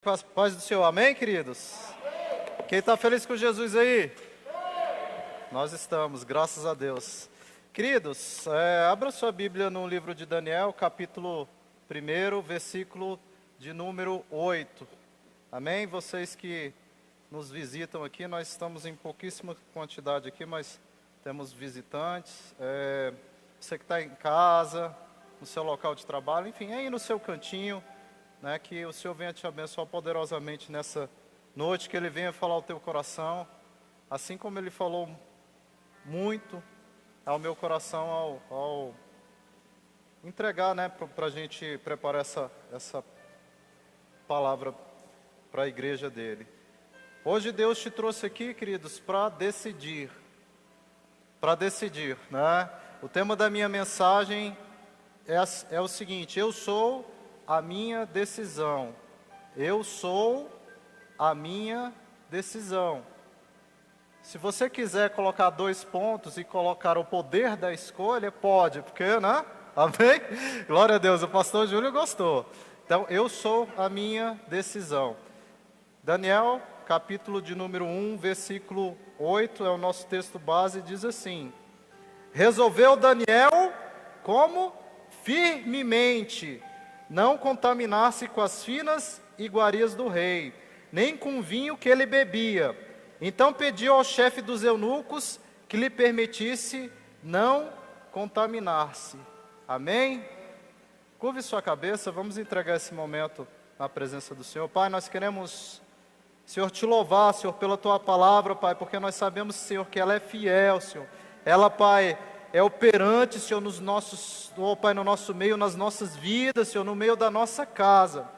Paz do Senhor, amém, queridos? Quem está feliz com Jesus aí? Nós estamos, graças a Deus. Queridos, abra sua Bíblia no livro de Daniel, capítulo 1, versículo de número 8. Amém? Vocês que nos visitam aqui, nós estamos em pouquíssima quantidade aqui, mas temos visitantes. Você que está em casa, no seu local de trabalho, enfim, aí no seu cantinho, né, que o Senhor venha te abençoar poderosamente nessa noite, que Ele venha falar ao teu coração, assim como Ele falou muito ao meu coração ao entregar, né, para a gente preparar essa palavra para a igreja dEle. Hoje Deus te trouxe aqui, queridos, para decidir, né? O tema da minha mensagem é o seguinte: eu sou a minha decisão. Eu sou a minha decisão. Se você quiser colocar 2 pontos e colocar o poder da escolha, pode, porque, né? Amém? Glória a Deus, o pastor Júlio gostou. Então, eu sou a minha decisão. Daniel, capítulo de número 1, versículo 8, é o nosso texto base, diz assim: resolveu Daniel, como? Firmemente não contaminar-se com as finas iguarias do rei, nem com o vinho que ele bebia. Então pediu ao chefe dos eunucos que lhe permitisse não contaminar-se. Amém? Curve sua cabeça, vamos entregar esse momento na presença do Senhor. Pai, nós queremos, Senhor, te louvar, Senhor, pela tua palavra, Pai, porque nós sabemos, Senhor, que ela é fiel, Senhor. Ela, Pai, é operante, Senhor, nos nossos, oh, Pai, no nosso meio, nas nossas vidas, Senhor, no meio da nossa casa.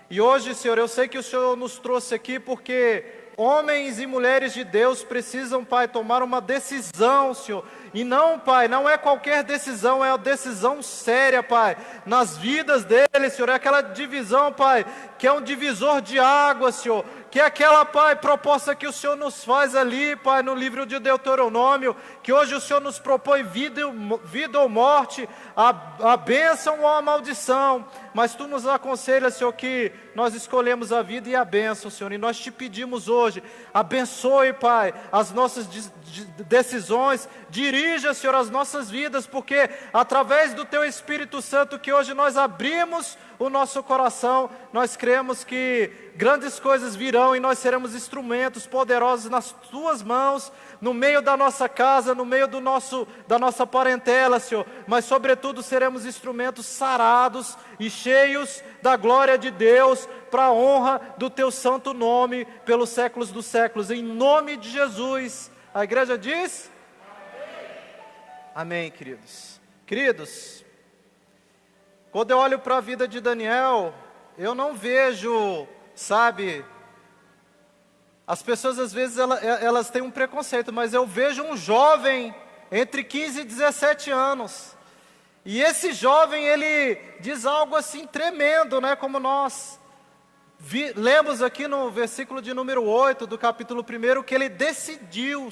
E hoje, Senhor, eu sei que o Senhor nos trouxe aqui porque homens e mulheres de Deus precisam, Pai, tomar uma decisão, Senhor. E não, Pai, não é qualquer decisão, é a decisão séria, Pai, nas vidas deles, Senhor. É aquela divisão, Pai, que é um divisor de água, Senhor. Que é aquela, Pai, proposta que o Senhor nos faz ali, Pai, no livro de Deuteronômio, que hoje o Senhor nos propõe vida ou morte, a bênção ou a maldição, mas Tu nos aconselhas, Senhor, que nós escolhemos a vida e a bênção, Senhor, e nós Te pedimos hoje, abençoe, Pai, as nossas decisões, dirija, Senhor, as nossas vidas, porque através do Teu Espírito Santo que hoje nós abrimos o nosso coração, nós cremos que grandes coisas virão e nós seremos instrumentos poderosos nas Tuas mãos, no meio da nossa casa, no meio da nossa parentela, Senhor, mas sobretudo seremos instrumentos sarados e cheios da glória de Deus, para a honra do Teu santo nome, pelos séculos dos séculos, em nome de Jesus. A igreja diz? Amém, queridos. Queridos, quando eu olho para a vida de Daniel, eu não vejo, sabe, as pessoas às vezes elas têm um preconceito, mas eu vejo um jovem entre 15 e 17 anos, e esse jovem ele diz algo assim tremendo, né, como nós lemos aqui no versículo de número 8 do capítulo 1, que ele decidiu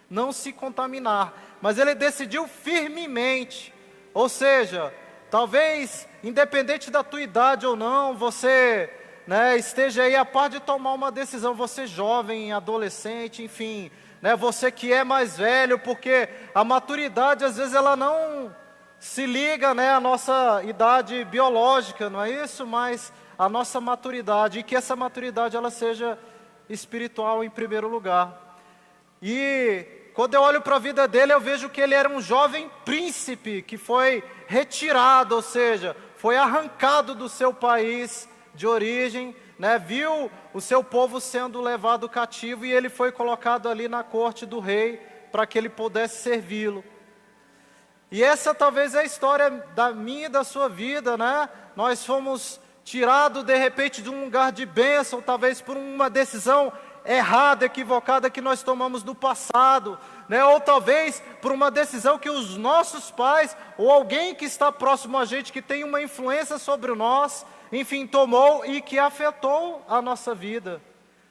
não se contaminar, mas ele decidiu firmemente, ou seja, talvez, independente da tua idade ou não, você, né, esteja aí a par de tomar uma decisão, você jovem, adolescente, enfim, né, você que é mais velho, porque a maturidade às vezes ela não se liga, né, à nossa idade biológica, não é isso? Mas a nossa maturidade, e que essa maturidade ela seja espiritual em primeiro lugar. E quando eu olho para a vida dele, eu vejo que ele era um jovem príncipe, que foi retirado, ou seja, foi arrancado do seu país de origem, né? Viu o seu povo sendo levado cativo, e ele foi colocado ali na corte do rei, para que ele pudesse servi-lo. E essa talvez é a história da minha e da sua vida, né? Nós fomos tirados de repente de um lugar de bênção, talvez por uma decisão errada, equivocada que nós tomamos no passado, né? Ou talvez por uma decisão que os nossos pais, ou alguém que está próximo a gente, que tem uma influência sobre nós, enfim, tomou e que afetou a nossa vida.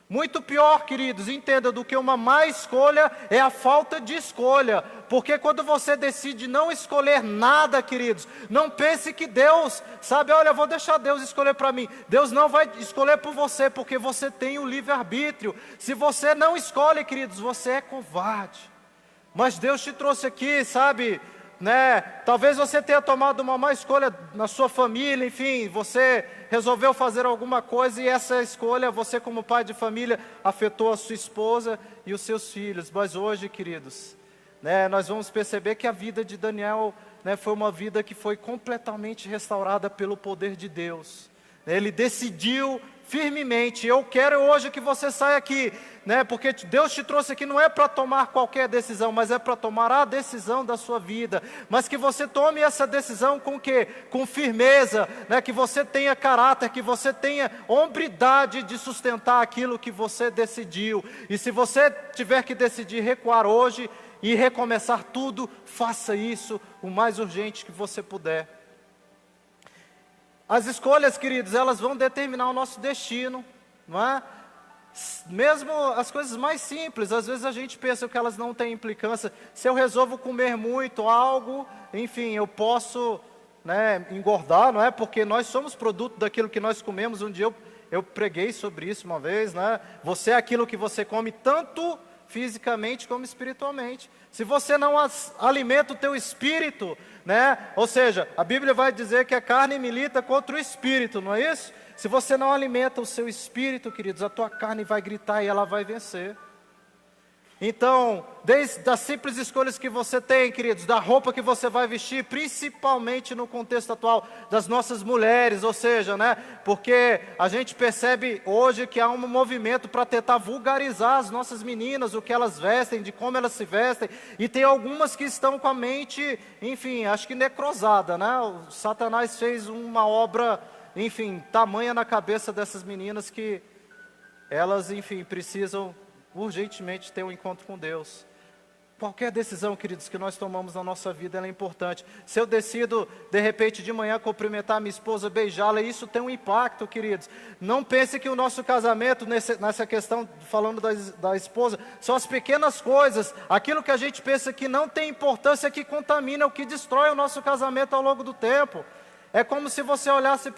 Muito pior, queridos, entenda, do que uma má escolha é a falta de escolha. Porque quando você decide não escolher nada, queridos, não pense que Deus, sabe, olha, vou deixar Deus escolher para mim. Deus não vai escolher por você, porque você tem o livre-arbítrio. Se você não escolhe, queridos, você é covarde. Mas Deus te trouxe aqui, sabe, né? Talvez você tenha tomado uma má escolha na sua família, enfim, você resolveu fazer alguma coisa e essa escolha, você como pai de família, afetou a sua esposa e os seus filhos. Mas hoje, queridos, né, nós vamos perceber que a vida de Daniel, né, foi uma vida que foi completamente restaurada pelo poder de Deus. Ele decidiu firmemente, eu quero hoje que você saia aqui, né, porque Deus te trouxe aqui não é para tomar qualquer decisão, mas é para tomar a decisão da sua vida, mas que você tome essa decisão com o quê? Com firmeza, né, que você tenha caráter, que você tenha hombridade de sustentar aquilo que você decidiu, e se você tiver que decidir recuar hoje e recomeçar tudo, faça isso o mais urgente que você puder. As escolhas, queridos, elas vão determinar o nosso destino, não é? Mesmo as coisas mais simples, às vezes a gente pensa que elas não têm implicância. Se eu resolvo comer muito algo, enfim, eu posso, né, engordar, não é? Porque nós somos produto daquilo que nós comemos. Um dia eu preguei sobre isso uma vez, né? Você é aquilo que você come, tanto fisicamente como espiritualmente. Se você não alimenta o teu espírito, né? Ou seja, a Bíblia vai dizer que a carne milita contra o espírito, não é isso? Se você não alimenta o seu espírito, queridos, a tua carne vai gritar e ela vai vencer. Então, desde as simples escolhas que você tem, queridos, da roupa que você vai vestir, principalmente no contexto atual das nossas mulheres, ou seja, né, porque a gente percebe hoje que há um movimento para tentar vulgarizar as nossas meninas, o que elas vestem, de como elas se vestem, e tem algumas que estão com a mente, enfim, acho que necrosada, né, o Satanás fez uma obra, enfim, tamanha na cabeça dessas meninas que elas, enfim, precisam urgentemente ter um encontro com Deus. Qualquer decisão, queridos, que nós tomamos na nossa vida, ela é importante. Se eu decido, de repente, de manhã, cumprimentar minha esposa, beijá-la, isso tem um impacto, queridos. Não pense que o nosso casamento, nessa questão, falando da esposa, são as pequenas coisas, aquilo que a gente pensa que não tem importância, que contamina, o que destrói o nosso casamento ao longo do tempo. É como se você olhasse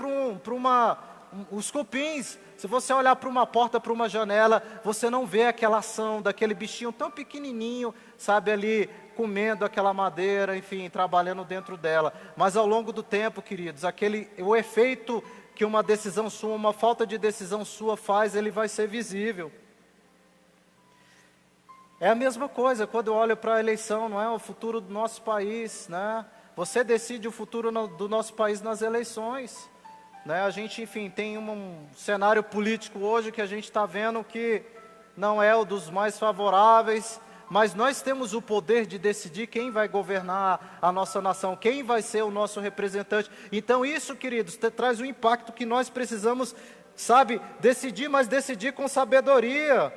os cupins. Se você olhar para uma porta, para uma janela, você não vê aquela ação daquele bichinho tão pequenininho, sabe, ali comendo aquela madeira, enfim, trabalhando dentro dela. Mas ao longo do tempo, queridos, o efeito que uma decisão sua, uma falta de decisão sua faz, ele vai ser visível. É a mesma coisa quando eu olho para a eleição, não é? O futuro do nosso país, né? Você decide o futuro do nosso país nas eleições. Né, a gente, enfim, tem um cenário político hoje que a gente está vendo que não é o dos mais favoráveis, mas nós temos o poder de decidir quem vai governar a nossa nação, quem vai ser o nosso representante. Então isso, queridos, traz um impacto que nós precisamos, sabe, decidir, mas decidir com sabedoria.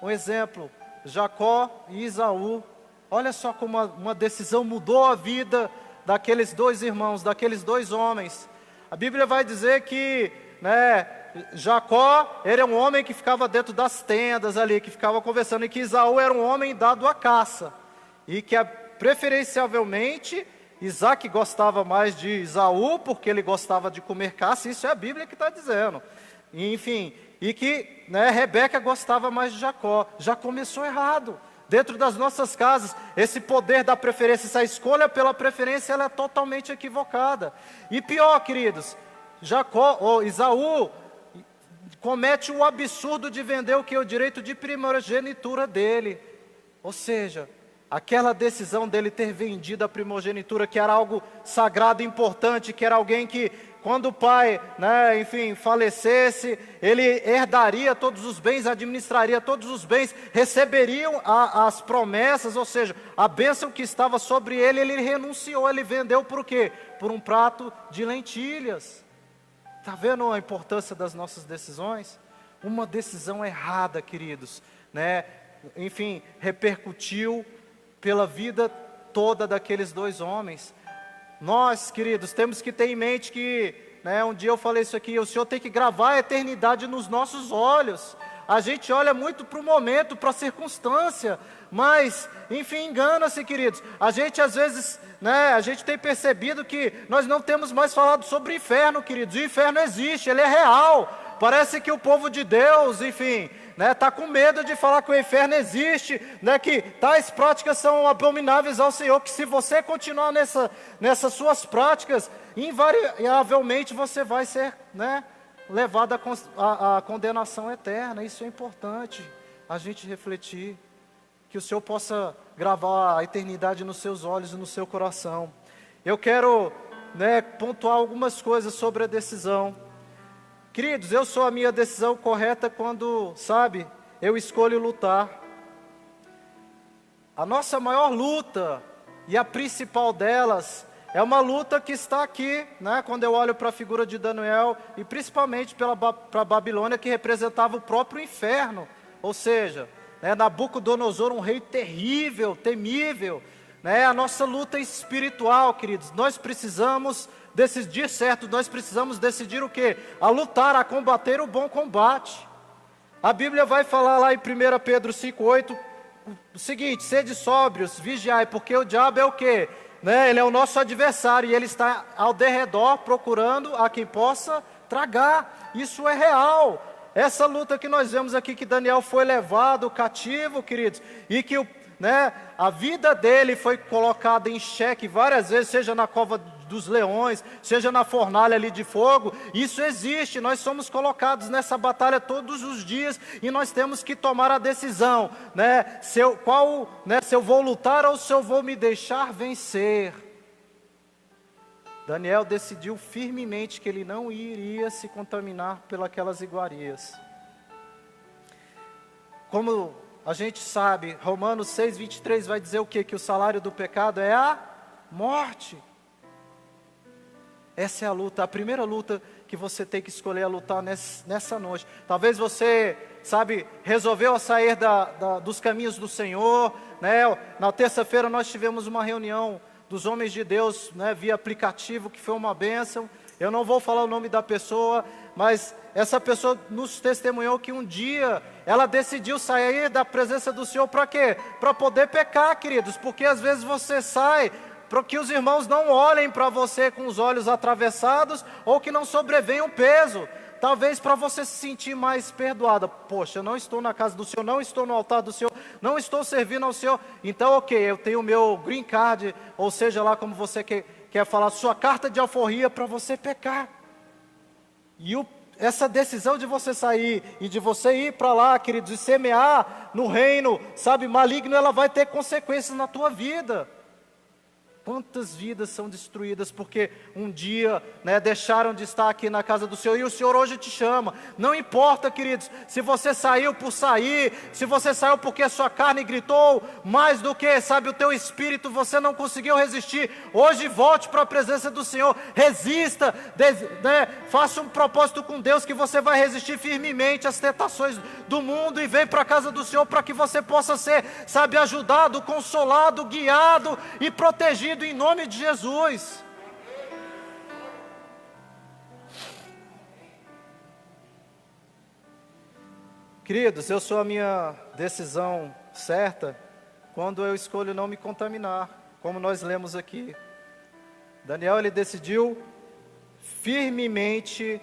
Um exemplo, Jacó e Esaú. Olha só como uma decisão mudou a vida daqueles dois irmãos, daqueles dois homens. A Bíblia vai dizer que, né, Jacó era um homem que ficava dentro das tendas ali, que ficava conversando, e que Esaú era um homem dado à caça, e que preferencialmente Isaac gostava mais de Esaú, porque ele gostava de comer caça, isso é a Bíblia que está dizendo. E, enfim, e que, né, Rebeca gostava mais de Jacó. Já começou errado. Dentro das nossas casas, esse poder da preferência, essa escolha pela preferência, ela é totalmente equivocada. E pior, queridos, Esaú comete o absurdo de vender o que? O direito de primogenitura dele. Ou seja, aquela decisão dele ter vendido a primogenitura, que era algo sagrado e importante, que era alguém que, quando o pai, né, enfim, falecesse, ele herdaria todos os bens, administraria todos os bens, receberiam as promessas, ou seja, a bênção que estava sobre ele, ele renunciou, ele vendeu por quê? Por um prato de lentilhas. Está vendo a importância das nossas decisões? Uma decisão errada, queridos, né, enfim, repercutiu pela vida toda daqueles dois homens. Nós, queridos, temos que ter em mente que né, um dia eu falei isso aqui, o Senhor tem que gravar a eternidade nos nossos olhos. A gente olha muito para o momento, para a circunstância, mas, enfim, engana-se, queridos. A gente às vezes, né, a gente tem percebido que nós não temos mais falado sobre o inferno, queridos. O inferno existe, ele é real. Parece que o povo de Deus, enfim, né, tá com medo de falar que o inferno existe, né, que tais práticas são abomináveis ao Senhor, que se você continuar nessas suas práticas, invariavelmente você vai ser, né, levado à condenação eterna. Isso é importante a gente refletir, que o Senhor possa gravar a eternidade nos seus olhos e no seu coração. Eu quero, né, pontuar algumas coisas sobre a decisão. Queridos, eu sou a minha decisão correta quando, sabe, eu escolho lutar. A nossa maior luta, e a principal delas, é uma luta que está aqui, né, quando eu olho para a figura de Daniel, e principalmente para a Babilônia, que representava o próprio inferno. Ou seja, né, Nabucodonosor, um rei terrível, temível, né, a nossa luta espiritual, queridos. Nós precisamos decidir certo, nós precisamos decidir o quê? A lutar, a combater o bom combate. A Bíblia vai falar lá em 1 Pedro 5,8, o seguinte: sede sóbrios, vigiai, porque o diabo é o quê? Né? Ele é o nosso adversário, e ele está ao derredor procurando a quem possa tragar. Isso é real. Essa luta que nós vemos aqui, que Daniel foi levado cativo, queridos, e que né, a vida dele foi colocada em xeque várias vezes, seja na cova dos leões, seja na fornalha ali de fogo. Isso existe, nós somos colocados nessa batalha todos os dias, e nós temos que tomar a decisão, né, se eu vou lutar ou se eu vou me deixar vencer. Daniel decidiu firmemente que ele não iria se contaminar pelas iguarias. Como a gente sabe, Romanos 6,23 vai dizer o quê? Que o salário do pecado é a morte. Essa é a luta, a primeira luta que você tem que escolher a lutar nessa noite. Talvez você, sabe, resolveu sair dos caminhos do Senhor, né? Na terça-feira nós tivemos uma reunião dos homens de Deus, né, via aplicativo, que foi uma bênção. Eu não vou falar o nome da pessoa, mas essa pessoa nos testemunhou que um dia ela decidiu sair da presença do Senhor. Para quê? Para poder pecar, queridos, porque às vezes você sai para que os irmãos não olhem para você com os olhos atravessados, ou que não sobrevenha um peso. Talvez para você se sentir mais perdoada. Poxa, eu não estou na casa do Senhor, não estou no altar do Senhor, não estou servindo ao Senhor. Então, ok, eu tenho o meu green card, ou seja lá como você quer falar, sua carta de alforria para você pecar. E essa decisão de você sair e de você ir para lá, queridos, e semear no reino, sabe, maligno, ela vai ter consequências na tua vida. Quantas vidas são destruídas porque um dia, né, deixaram de estar aqui na casa do Senhor, e o Senhor hoje te chama. Não importa, queridos, se você saiu por sair, se você saiu porque a sua carne gritou, mais do que, sabe, o teu espírito, você não conseguiu resistir. Hoje volte para a presença do Senhor, resista, né, faça um propósito com Deus, que você vai resistir firmemente às tentações do mundo, e vem para a casa do Senhor para que você possa ser, sabe, ajudado, consolado, guiado e protegido em nome de Jesus. Queridos, eu sou a minha decisão certa quando eu escolho não me contaminar, como nós lemos aqui. Daniel, ele decidiu firmemente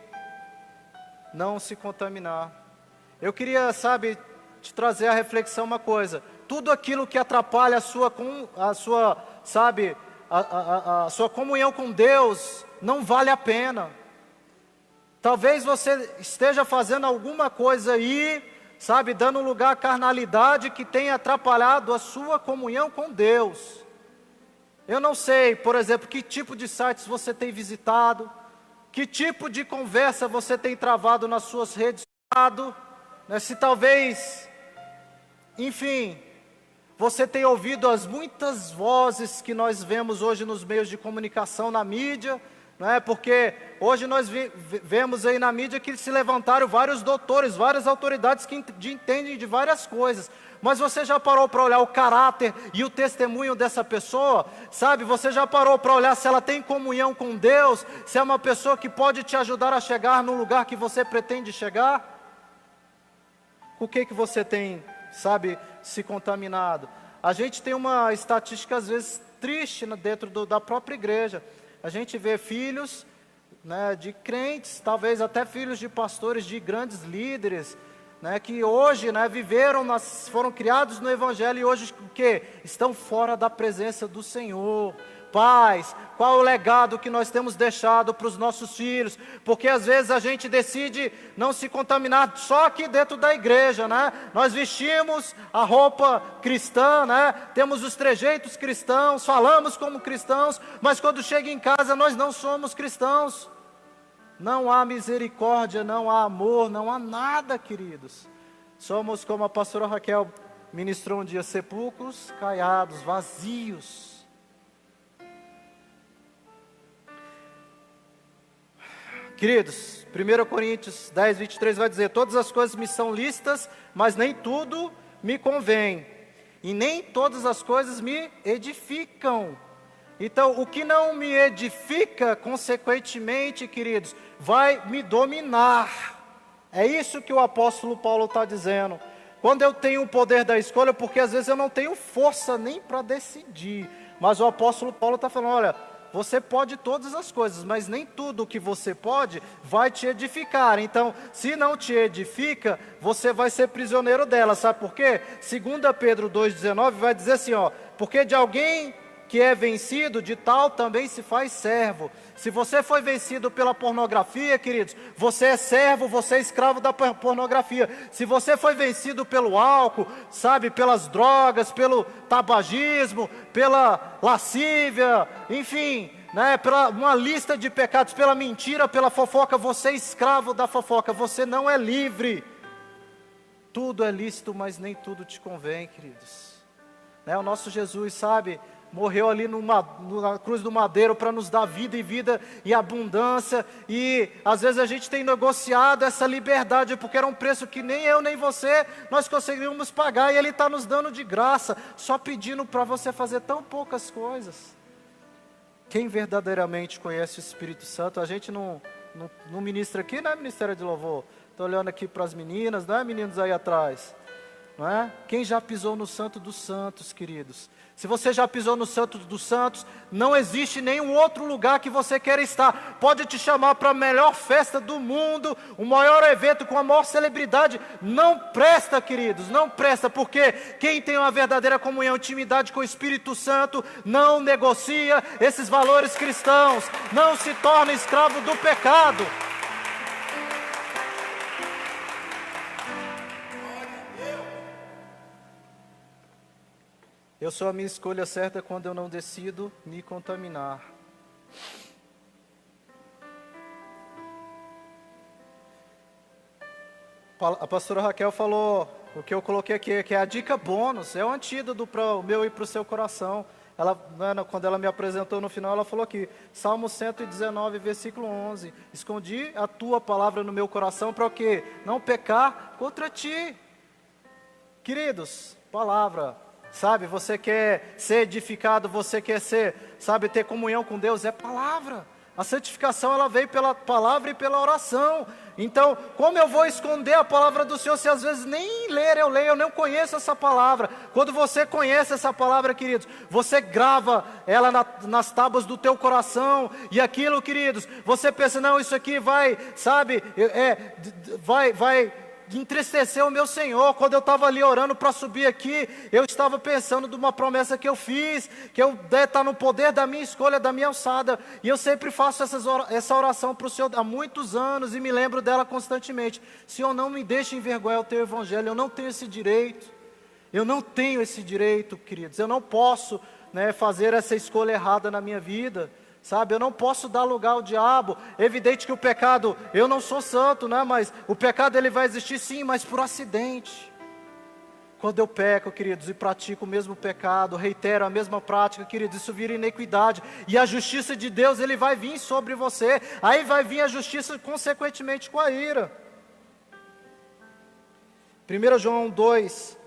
não se contaminar. Eu queria, sabe, te trazer a reflexão uma coisa: tudo aquilo que atrapalha a sua comunhão com Deus, não vale a pena. Talvez você esteja fazendo alguma coisa aí, sabe, dando lugar à carnalidade, que tenha atrapalhado a sua comunhão com Deus. Eu não sei, por exemplo, que tipo de sites você tem visitado, que tipo de conversa você tem travado nas suas redes, né? Se talvez, enfim, você tem ouvido as muitas vozes que nós vemos hoje nos meios de comunicação, na mídia, não é? Porque hoje nós vemos aí na mídia que se levantaram vários doutores, várias autoridades que entendem de várias coisas. Mas você já parou para olhar o caráter e o testemunho dessa pessoa? Sabe, você já parou para olhar se ela tem comunhão com Deus? Se é uma pessoa que pode te ajudar a chegar no lugar que você pretende chegar? O que você tem, sabe, se contaminado? A gente tem uma estatística às vezes triste dentro da própria igreja. A gente vê filhos, né, de crentes, talvez até filhos de pastores, de grandes líderes, né, que hoje, né, foram criados no Evangelho e hoje o quê? Estão fora da presença do Senhor. Pais, qual é o legado que nós temos deixado para os nossos filhos? Porque às vezes a gente decide não se contaminar só aqui dentro da igreja, né? Nós vestimos a roupa cristã, né? Temos os trejeitos cristãos, falamos como cristãos, mas quando chega em casa nós não somos cristãos. Não há misericórdia, não há amor, não há nada, queridos. Somos, como a pastora Raquel ministrou um dia, sepulcros caiados, vazios. Queridos, 1 Coríntios 10, 23 vai dizer: todas as coisas me são lícitas, mas nem tudo me convém, e nem todas as coisas me edificam. Então, o que não me edifica, consequentemente, queridos, vai me dominar. É isso que o apóstolo Paulo está dizendo. Quando eu tenho o poder da escolha, porque às vezes eu não tenho força nem para decidir, mas o apóstolo Paulo está falando: olha, você pode todas as coisas, mas nem tudo o que você pode vai te edificar. Então, se não te edifica, você vai ser prisioneiro dela. Sabe por quê? 2 Pedro 2,19 vai dizer assim, ó: porque de alguém que é vencido, de tal também se faz servo. Se você foi vencido pela pornografia, queridos, você é servo, você é escravo da pornografia. Se você foi vencido pelo álcool, sabe, pelas drogas, pelo tabagismo, pela lascívia, enfim, né, pela uma lista de pecados, pela mentira, pela fofoca, você é escravo da fofoca, você não é livre. Tudo é lícito, mas nem tudo te convém, queridos. Né, o nosso Jesus, sabe, morreu ali na cruz do madeiro para nos dar vida e abundância, e às vezes a gente tem negociado essa liberdade, porque era um preço que nem eu nem você, nós conseguiríamos pagar, e Ele está nos dando de graça, só pedindo para você fazer tão poucas coisas. Quem verdadeiramente conhece o Espírito Santo, a gente não ministra aqui, né, Ministério de Louvor? Estou olhando aqui para as meninas, não é, meninos aí atrás? Não é? Quem já pisou no Santo dos Santos, queridos? Se você já pisou no Santo dos Santos, não existe nenhum outro lugar que você queira estar. Pode te chamar para a melhor festa do mundo, o maior evento com a maior celebridade. Não presta, queridos, não presta, porque quem tem uma verdadeira comunhão, intimidade com o Espírito Santo, não negocia esses valores cristãos, não se torna escravo do pecado. Eu sou a minha escolha certa quando eu não decido me contaminar. A pastora Raquel falou o que eu coloquei aqui, que é a dica bônus, é o antídoto para o meu e para o seu coração. Ela, quando ela me apresentou no final, ela falou aqui, Salmo 119, versículo 11, escondi a tua palavra no meu coração para o quê? Não pecar contra ti. Queridos, palavra. Sabe, você quer ser edificado, você quer ser, sabe, ter comunhão com Deus, é palavra. A santificação, ela veio pela palavra e pela oração. Então, como eu vou esconder a palavra do Senhor, se às vezes nem ler eu leio, eu não conheço essa palavra? Quando você conhece essa palavra, queridos, você grava ela nas tábuas do teu coração, e aquilo, queridos, você pensa, não, isso aqui vai, sabe, vai entristeceu o meu Senhor. Quando eu estava ali orando para subir aqui, eu estava pensando de uma promessa que eu fiz, que eu está no poder da minha escolha, da minha alçada, e eu sempre faço essa oração para o Senhor há muitos anos, e me lembro dela constantemente. Senhor, não me deixe envergonhar o teu evangelho, eu não tenho esse direito, queridos, eu não posso, né, fazer essa escolha errada na minha vida. Sabe, eu não posso dar lugar ao diabo. É evidente que o pecado, eu não sou santo, né? Mas o pecado ele vai existir sim, mas por acidente. Quando eu peco, queridos, e pratico o mesmo pecado, reitero a mesma prática, queridos, isso vira iniquidade. E a justiça de Deus, Ele vai vir sobre você. Aí vai vir a justiça, consequentemente, com a ira. 1 João 2,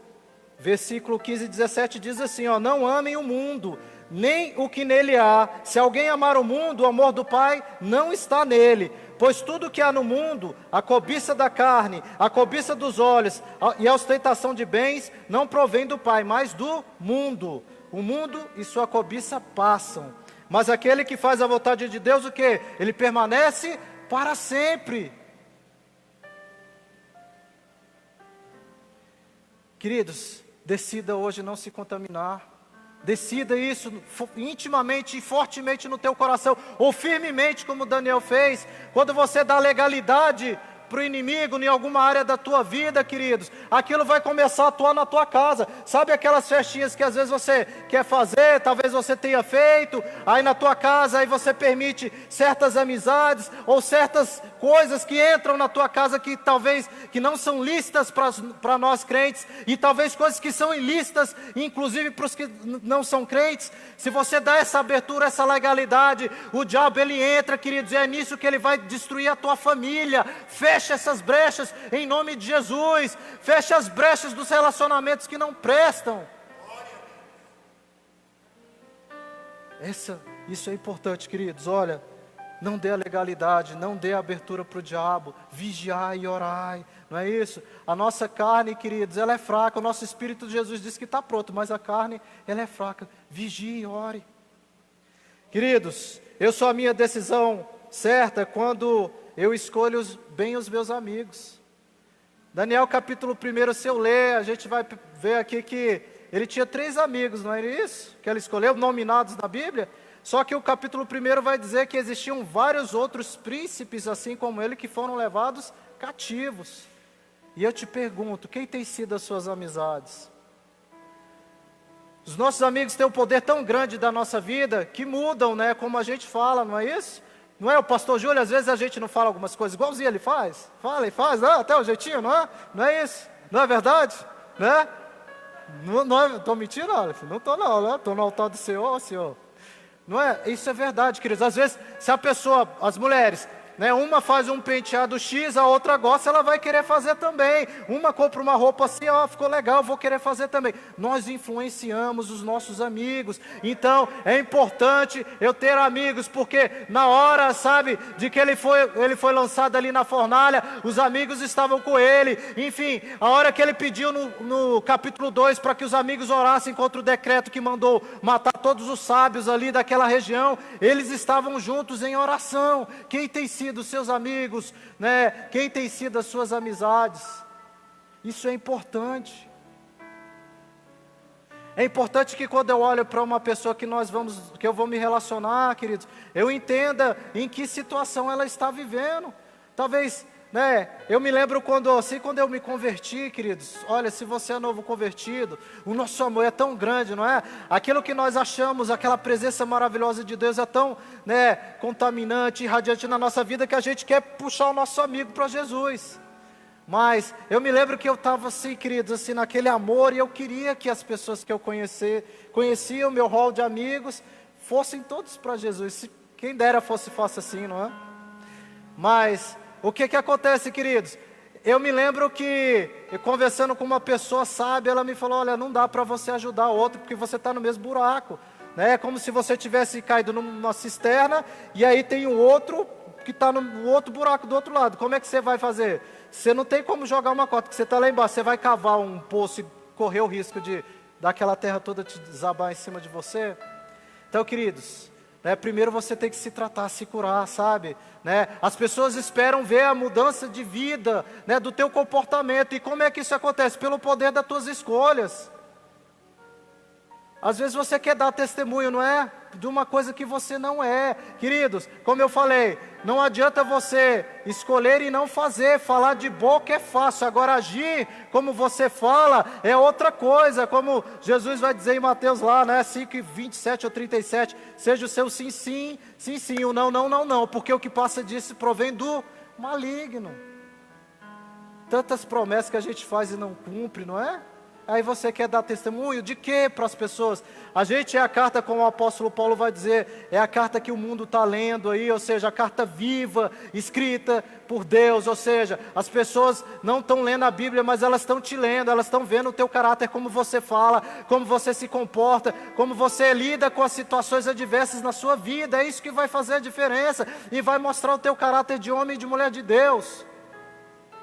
versículo 15 e 17 diz assim, ó, não amem o mundo, nem o que nele há. Se alguém amar o mundo, o amor do Pai não está nele. Pois tudo que há no mundo, a cobiça da carne, a cobiça dos olhos e a ostentação de bens, não provém do Pai, mas do mundo. O mundo e sua cobiça passam. Mas aquele que faz a vontade de Deus, o quê? Ele permanece para sempre. Queridos, decida hoje não se contaminar. Decida isso intimamente e fortemente no teu coração, ou firmemente como Daniel fez. Quando você dá legalidade para o inimigo em alguma área da tua vida, queridos, aquilo vai começar a atuar na tua casa. Sabe aquelas festinhas que às vezes você quer fazer, talvez você tenha feito, aí na tua casa, aí você permite certas amizades, ou certas coisas que entram na tua casa que talvez que não são lícitas para nós crentes, e talvez coisas que são ilícitas, inclusive para os que não são crentes. Se você dá essa abertura, essa legalidade, o diabo ele entra, queridos, e é nisso que ele vai destruir a tua família. Feche essas brechas em nome de Jesus. Feche as brechas dos relacionamentos que não prestam. Isso é importante, queridos. Olha, não dê a legalidade, não dê a abertura para o diabo. Vigiai e orai, não é isso? A nossa carne, queridos, ela é fraca. O nosso Espírito de Jesus diz que está pronto, mas a carne, ela é fraca. Vigie e ore. Queridos, eu sou a minha decisão certa quando eu escolho bem os meus amigos. Daniel capítulo 1, se eu ler, a gente vai ver aqui que ele tinha 3 amigos, não é isso? Que ele escolheu, nominados na Bíblia. Só que o capítulo 1 vai dizer que existiam vários outros príncipes, assim como ele, que foram levados cativos. E eu te pergunto, quem tem sido as suas amizades? Os nossos amigos têm um poder tão grande da nossa vida, que mudam, né? Como a gente fala, não é isso? Não é o pastor Júlio, às vezes a gente não fala algumas coisas, igualzinho ele faz. Fala e faz, né? Até o jeitinho, não é? Não é isso? Não é verdade? Né? Não estou mentindo, olha, não estou não, né? Estou no altar do Senhor, Senhor. Não é? Isso é verdade, queridos. Às vezes, se a pessoa, as mulheres, né, uma faz um penteado X, a outra gosta, ela vai querer fazer também. Uma compra uma roupa assim, ó, ficou legal, vou querer fazer também. Nós influenciamos os nossos amigos. Então, é importante eu ter amigos, porque na hora, sabe, de que ele foi lançado ali na fornalha, os amigos estavam com ele. Enfim, a hora que ele pediu no capítulo 2 para que os amigos orassem contra o decreto que mandou matar todos os sábios ali daquela região, eles estavam juntos em oração. Quem tem sido os seus amigos, né? Quem tem sido as suas amizades? Isso é importante. É importante que quando eu olho para uma pessoa que eu vou me relacionar, queridos, eu entenda em que situação ela está vivendo. Talvez, né, eu me lembro quando eu me converti, queridos, olha, se você é novo convertido, o nosso amor é tão grande, não é? Aquilo que nós achamos, aquela presença maravilhosa de Deus é tão, né, contaminante, irradiante na nossa vida, que a gente quer puxar o nosso amigo para Jesus. Mas eu me lembro que eu estava assim, queridos, assim, naquele amor, e eu queria que as pessoas que eu conheciam o meu hall de amigos, fossem todos para Jesus. Se quem dera fosse assim, não é? Mas o que acontece, queridos? Eu me lembro que, conversando com uma pessoa sábia, ela me falou, olha, não dá para você ajudar outro, porque você está no mesmo buraco, né? É como se você tivesse caído numa cisterna, e aí tem um outro que está no outro buraco do outro lado. Como é que você vai fazer? Você não tem como jogar uma cota, porque você está lá embaixo, você vai cavar um poço e correr o risco de daquela terra toda te desabar em cima de você? Então, queridos, né, primeiro você tem que se tratar, se curar, sabe? Né? As pessoas esperam ver a mudança de vida, né, do teu comportamento. E como é que isso acontece? Pelo poder das tuas escolhas. Às vezes você quer dar testemunho, não é? De uma coisa que você não é. Queridos, como eu falei, não adianta você escolher e não fazer. Falar de boca é fácil, agora agir como você fala é outra coisa. Como Jesus vai dizer em Mateus lá, né, 5, 27 ou 37, seja o seu sim, sim, sim, sim, o não, não, não, não, porque o que passa disso provém do maligno. Tantas promessas que a gente faz e não cumpre, não é? Aí você quer dar testemunho de quê para as pessoas? A gente é a carta, como o apóstolo Paulo vai dizer, é a carta que o mundo está lendo aí, ou seja, a carta viva, escrita por Deus, ou seja, as pessoas não estão lendo a Bíblia, mas elas estão te lendo, elas estão vendo o teu caráter, como você fala, como você se comporta, como você lida com as situações adversas na sua vida. É isso que vai fazer a diferença e vai mostrar o teu caráter de homem e de mulher de Deus.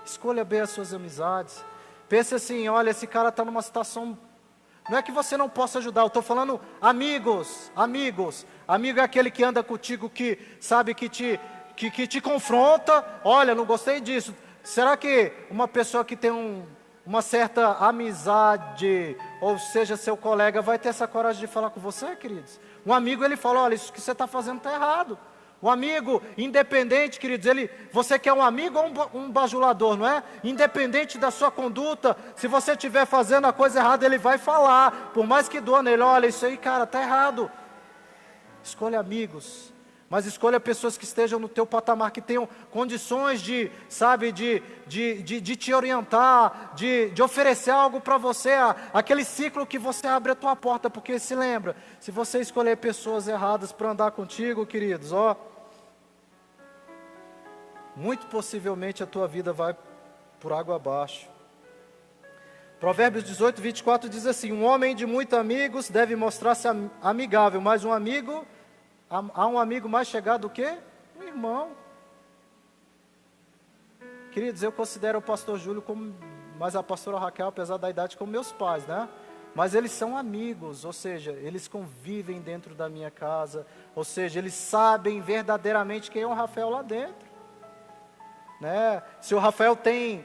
Escolha bem as suas amizades. Pense assim, olha, esse cara está numa situação... Não é que você não possa ajudar, eu estou falando amigos. Amigo é aquele que anda contigo, que sabe que te confronta. Olha, não gostei disso. Será que uma pessoa que tem uma certa amizade, ou seja, seu colega, vai ter essa coragem de falar com você, queridos? Um amigo, ele fala, olha, isso que você está fazendo está errado. Um amigo independente, queridos, você quer um amigo ou um bajulador, não é? Independente da sua conduta, se você estiver fazendo a coisa errada, ele vai falar, por mais que doa nele, olha, isso aí, cara, está errado. Escolha amigos, mas escolha pessoas que estejam no teu patamar, que tenham condições de te orientar, de oferecer algo para você, aquele ciclo que você abre a tua porta, porque se lembra, se você escolher pessoas erradas para andar contigo, queridos, muito possivelmente a tua vida vai por água abaixo. Provérbios 18, 24 diz assim, um homem de muitos amigos deve mostrar-se amigável, mas há um amigo mais chegado do que? Um irmão. Queridos, eu considero o pastor Júlio mas a pastora Raquel, apesar da idade, como meus pais, né? Mas eles são amigos, ou seja, eles convivem dentro da minha casa, ou seja, eles sabem verdadeiramente quem é o Rafael lá dentro. Né? Se o Rafael tem,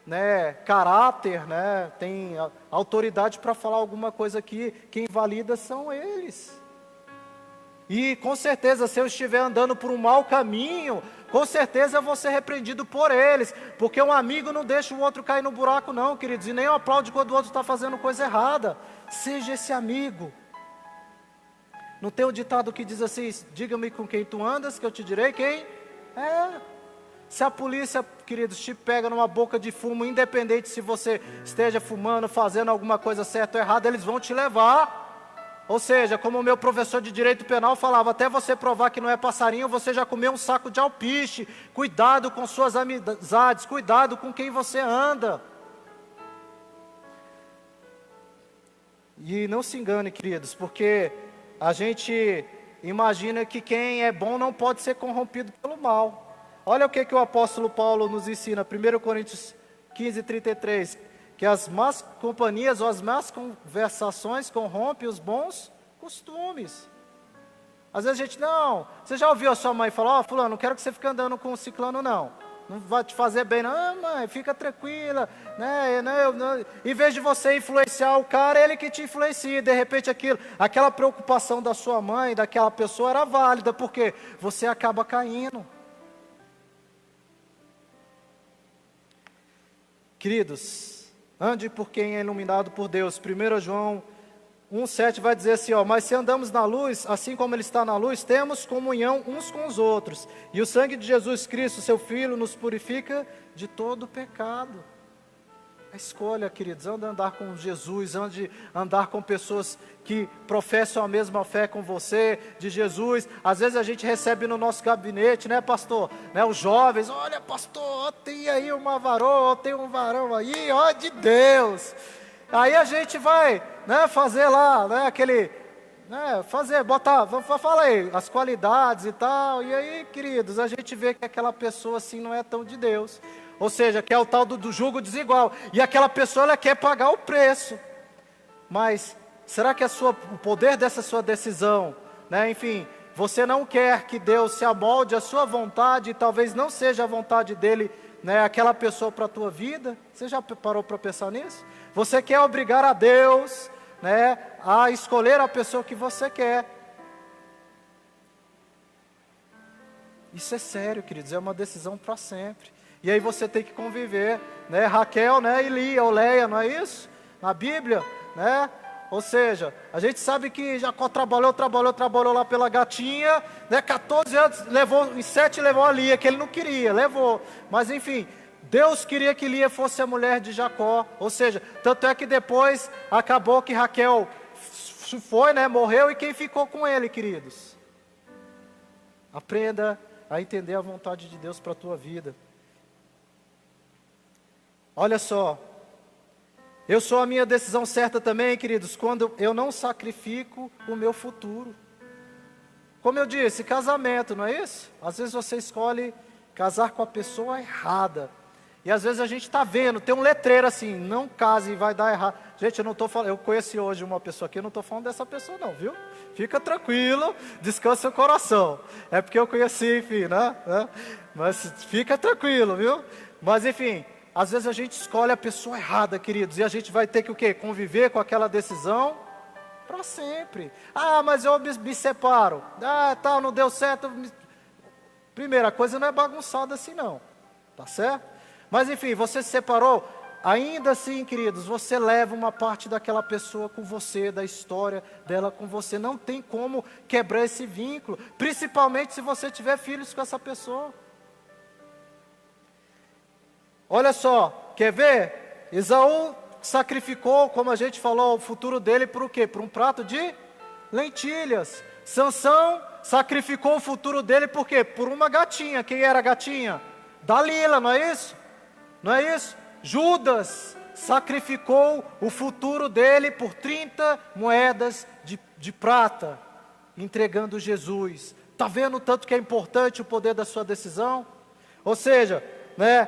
né, caráter, né, tem autoridade para falar alguma coisa aqui, quem valida são eles. E com certeza, se eu estiver andando por um mau caminho, com certeza eu vou ser repreendido por eles, porque um amigo não deixa o outro cair no buraco não, queridos, e nem aplaude quando o outro está fazendo coisa errada. Seja esse amigo. Não tem um ditado que diz assim, diga-me com quem tu andas, que eu te direi quem é. Se a polícia, queridos, te pega numa boca de fumo, independente se você esteja fumando, fazendo alguma coisa certa ou errada, eles vão te levar. Ou seja, como o meu professor de direito penal falava, até você provar que não é passarinho, você já comeu um saco de alpiste. Cuidado com suas amizades, cuidado com quem você anda. E não se engane, queridos, porque a gente imagina que quem é bom não pode ser corrompido pelo mal. Olha o que o apóstolo Paulo nos ensina, 1 Coríntios 15, 33, que as más companhias ou as más conversações corrompem os bons costumes. Às vezes a gente, não, você já ouviu a sua mãe falar, fulano, não quero que você fique andando com o ciclano não vai te fazer bem não, mãe, fica tranquila, né? Em vez de você influenciar o cara, ele que te influencia, de repente aquela preocupação da sua mãe, daquela pessoa era válida, porque você acaba caindo. Queridos, ande por quem é iluminado por Deus. 1 João 1,7 vai dizer assim, mas se andamos na luz, assim como Ele está na luz, temos comunhão uns com os outros. E o sangue de Jesus Cristo, seu Filho, nos purifica de todo pecado. A escolha, queridos, ande andar com Jesus, ande andar com pessoas que professam a mesma fé com você, de Jesus. Às vezes a gente recebe no nosso gabinete, né, pastor? Né, os jovens, olha, pastor, tem aí uma varoa, tem um varão aí, ó, de Deus. Aí a gente vai, né, fazer lá, né, aquele, né, fala aí, as qualidades e tal. E aí, queridos, a gente vê que aquela pessoa assim não é tão de Deus. Ou seja, que é o tal do jugo desigual. E aquela pessoa, ela quer pagar o preço. Mas, será que o poder dessa sua decisão, né, enfim, você não quer que Deus se amolde à sua vontade, e talvez não seja a vontade dEle, né, aquela pessoa para a tua vida? Você já parou para pensar nisso? Você quer obrigar a Deus, né, a escolher a pessoa que você quer. Isso é sério, queridos, é uma decisão para sempre. E aí você tem que conviver, né? Raquel, né? E Lia, ou Leia, não é isso? Na Bíblia, né? Ou seja, a gente sabe que Jacó trabalhou lá pela gatinha, né? 14 anos, em 7 levou a Lia, que ele não queria, levou. Mas enfim, Deus queria que Lia fosse a mulher de Jacó, ou seja, tanto é que depois acabou que Raquel foi, né, morreu, e quem ficou com ele, queridos? Aprenda a entender a vontade de Deus para a tua vida. Olha só, eu sou a minha decisão certa também, queridos, quando eu não sacrifico o meu futuro. Como eu disse, casamento, não é isso? Às vezes você escolhe casar com a pessoa errada. E às vezes a gente está vendo, tem um letreiro assim, não case e vai dar errado. Gente, eu não estou falando, eu conheci hoje uma pessoa aqui, eu não estou falando dessa pessoa não, viu? Fica tranquilo, descansa seu coração. É porque eu conheci, enfim, né? Mas fica tranquilo, viu? Mas enfim, às vezes a gente escolhe a pessoa errada, queridos, e a gente vai ter que o quê? Conviver com aquela decisão para sempre. Ah, mas eu me separo. Ah, tal, não deu certo. Primeira coisa, não é bagunçada assim não, tá certo? Mas enfim, você se separou, ainda assim, queridos, você leva uma parte daquela pessoa com você, da história dela com você. Não tem como quebrar esse vínculo, principalmente se você tiver filhos com essa pessoa. Olha só, quer ver? Esaú sacrificou, como a gente falou, o futuro dele por o quê? Por um prato de lentilhas. Sansão sacrificou o futuro dele por quê? Por uma gatinha. Quem era a gatinha? Dalila, não é isso? Não é isso? Judas sacrificou o futuro dele por 30 moedas de prata, entregando Jesus. Está vendo o tanto que é importante o poder da sua decisão? Ou seja, né,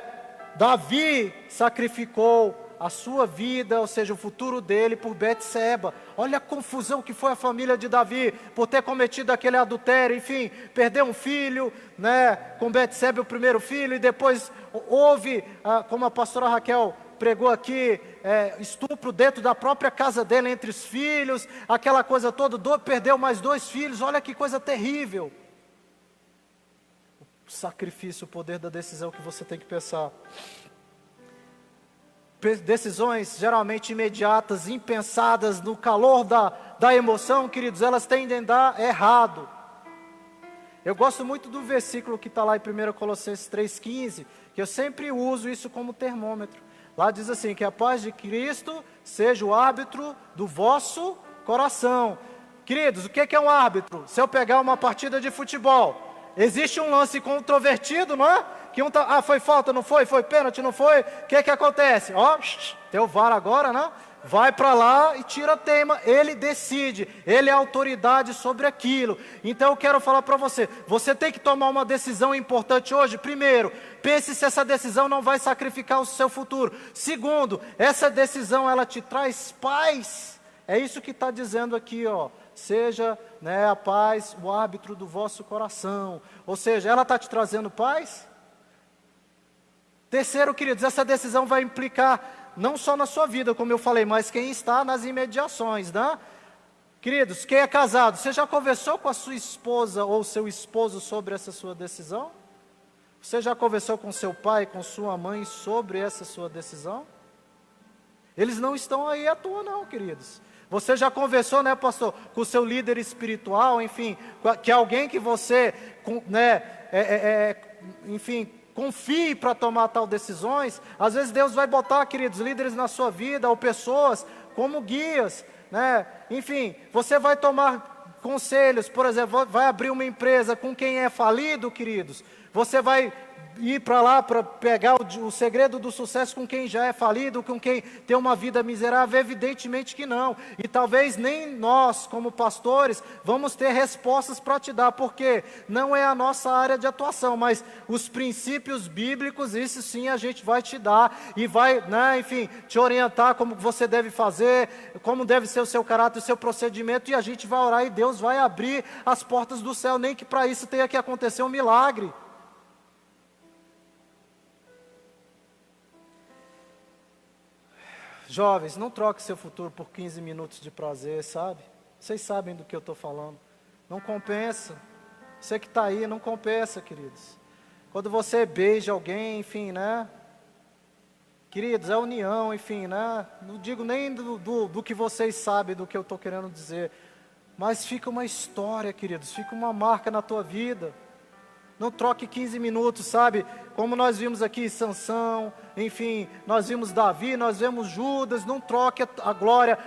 Davi sacrificou a sua vida, ou seja, o futuro dele por Betseba. Olha a confusão que foi a família de Davi, por ter cometido aquele adultério, enfim, perdeu um filho, né, com Betseba o primeiro filho, e depois houve, como a pastora Raquel pregou aqui, estupro dentro da própria casa dele, entre os filhos, aquela coisa toda, perdeu mais 2 filhos, olha que coisa terrível. O sacrifício, o poder da decisão que você tem que pensar. Decisões geralmente imediatas, impensadas, no calor da emoção, queridos, elas tendem a dar errado. Eu gosto muito do versículo que está lá em 1 Colossenses 3,15, que eu sempre uso isso como termômetro. Lá diz assim, que a paz de Cristo seja o árbitro do vosso coração. Queridos, o que é um árbitro? Se eu pegar uma partida de futebol, existe um lance controvertido, não é? Que um tá, foi falta, não foi? Foi pênalti, não foi? O que acontece? Ó, tem o VAR agora, né? Vai para lá e tira a teima, ele decide, ele é autoridade sobre aquilo. Então eu quero falar para você, você tem que tomar uma decisão importante hoje. Primeiro, pense se essa decisão não vai sacrificar o seu futuro. Segundo, essa decisão ela te traz paz. É isso que está dizendo aqui, ó. Seja, né, a paz o árbitro do vosso coração. Ou seja, ela está te trazendo paz? Terceiro, queridos, essa decisão vai implicar não só na sua vida, como eu falei, mas quem está nas imediações, né? Queridos, quem é casado, você já conversou com a sua esposa ou seu esposo sobre essa sua decisão? Você já conversou com seu pai, com sua mãe sobre essa sua decisão? Eles não estão aí à toa não, queridos. Você já conversou, né, pastor, com o seu líder espiritual, enfim, que é alguém que você, né, enfim, confie para tomar tal decisões. Às vezes Deus vai botar, queridos, líderes na sua vida, ou pessoas como guias, né? Enfim, você vai tomar conselhos, por exemplo, vai abrir uma empresa com quem é falido, queridos. Você vai ir para lá para pegar o segredo do sucesso com quem já é falido, com quem tem uma vida miserável? Evidentemente que não. E talvez nem nós, como pastores, vamos ter respostas para te dar, porque não é a nossa área de atuação, mas os princípios bíblicos, isso sim a gente vai te dar e vai, né, enfim, te orientar como você deve fazer, como deve ser o seu caráter, o seu procedimento, e a gente vai orar e Deus vai abrir as portas do céu, nem que para isso tenha que acontecer um milagre. Jovens, não troque seu futuro por 15 minutos de prazer, sabe? Vocês sabem do que eu estou falando. Não compensa. Você que está aí, não compensa, queridos. Quando você beija alguém, enfim, né? Queridos, é união, enfim, né? Não digo nem do que vocês sabem do que eu estou querendo dizer. Mas fica uma história, queridos. Fica uma marca na tua vida. Não troque 15 minutos, sabe? Como nós vimos aqui Sansão, enfim, nós vimos Davi, nós vemos Judas. Não troque a glória,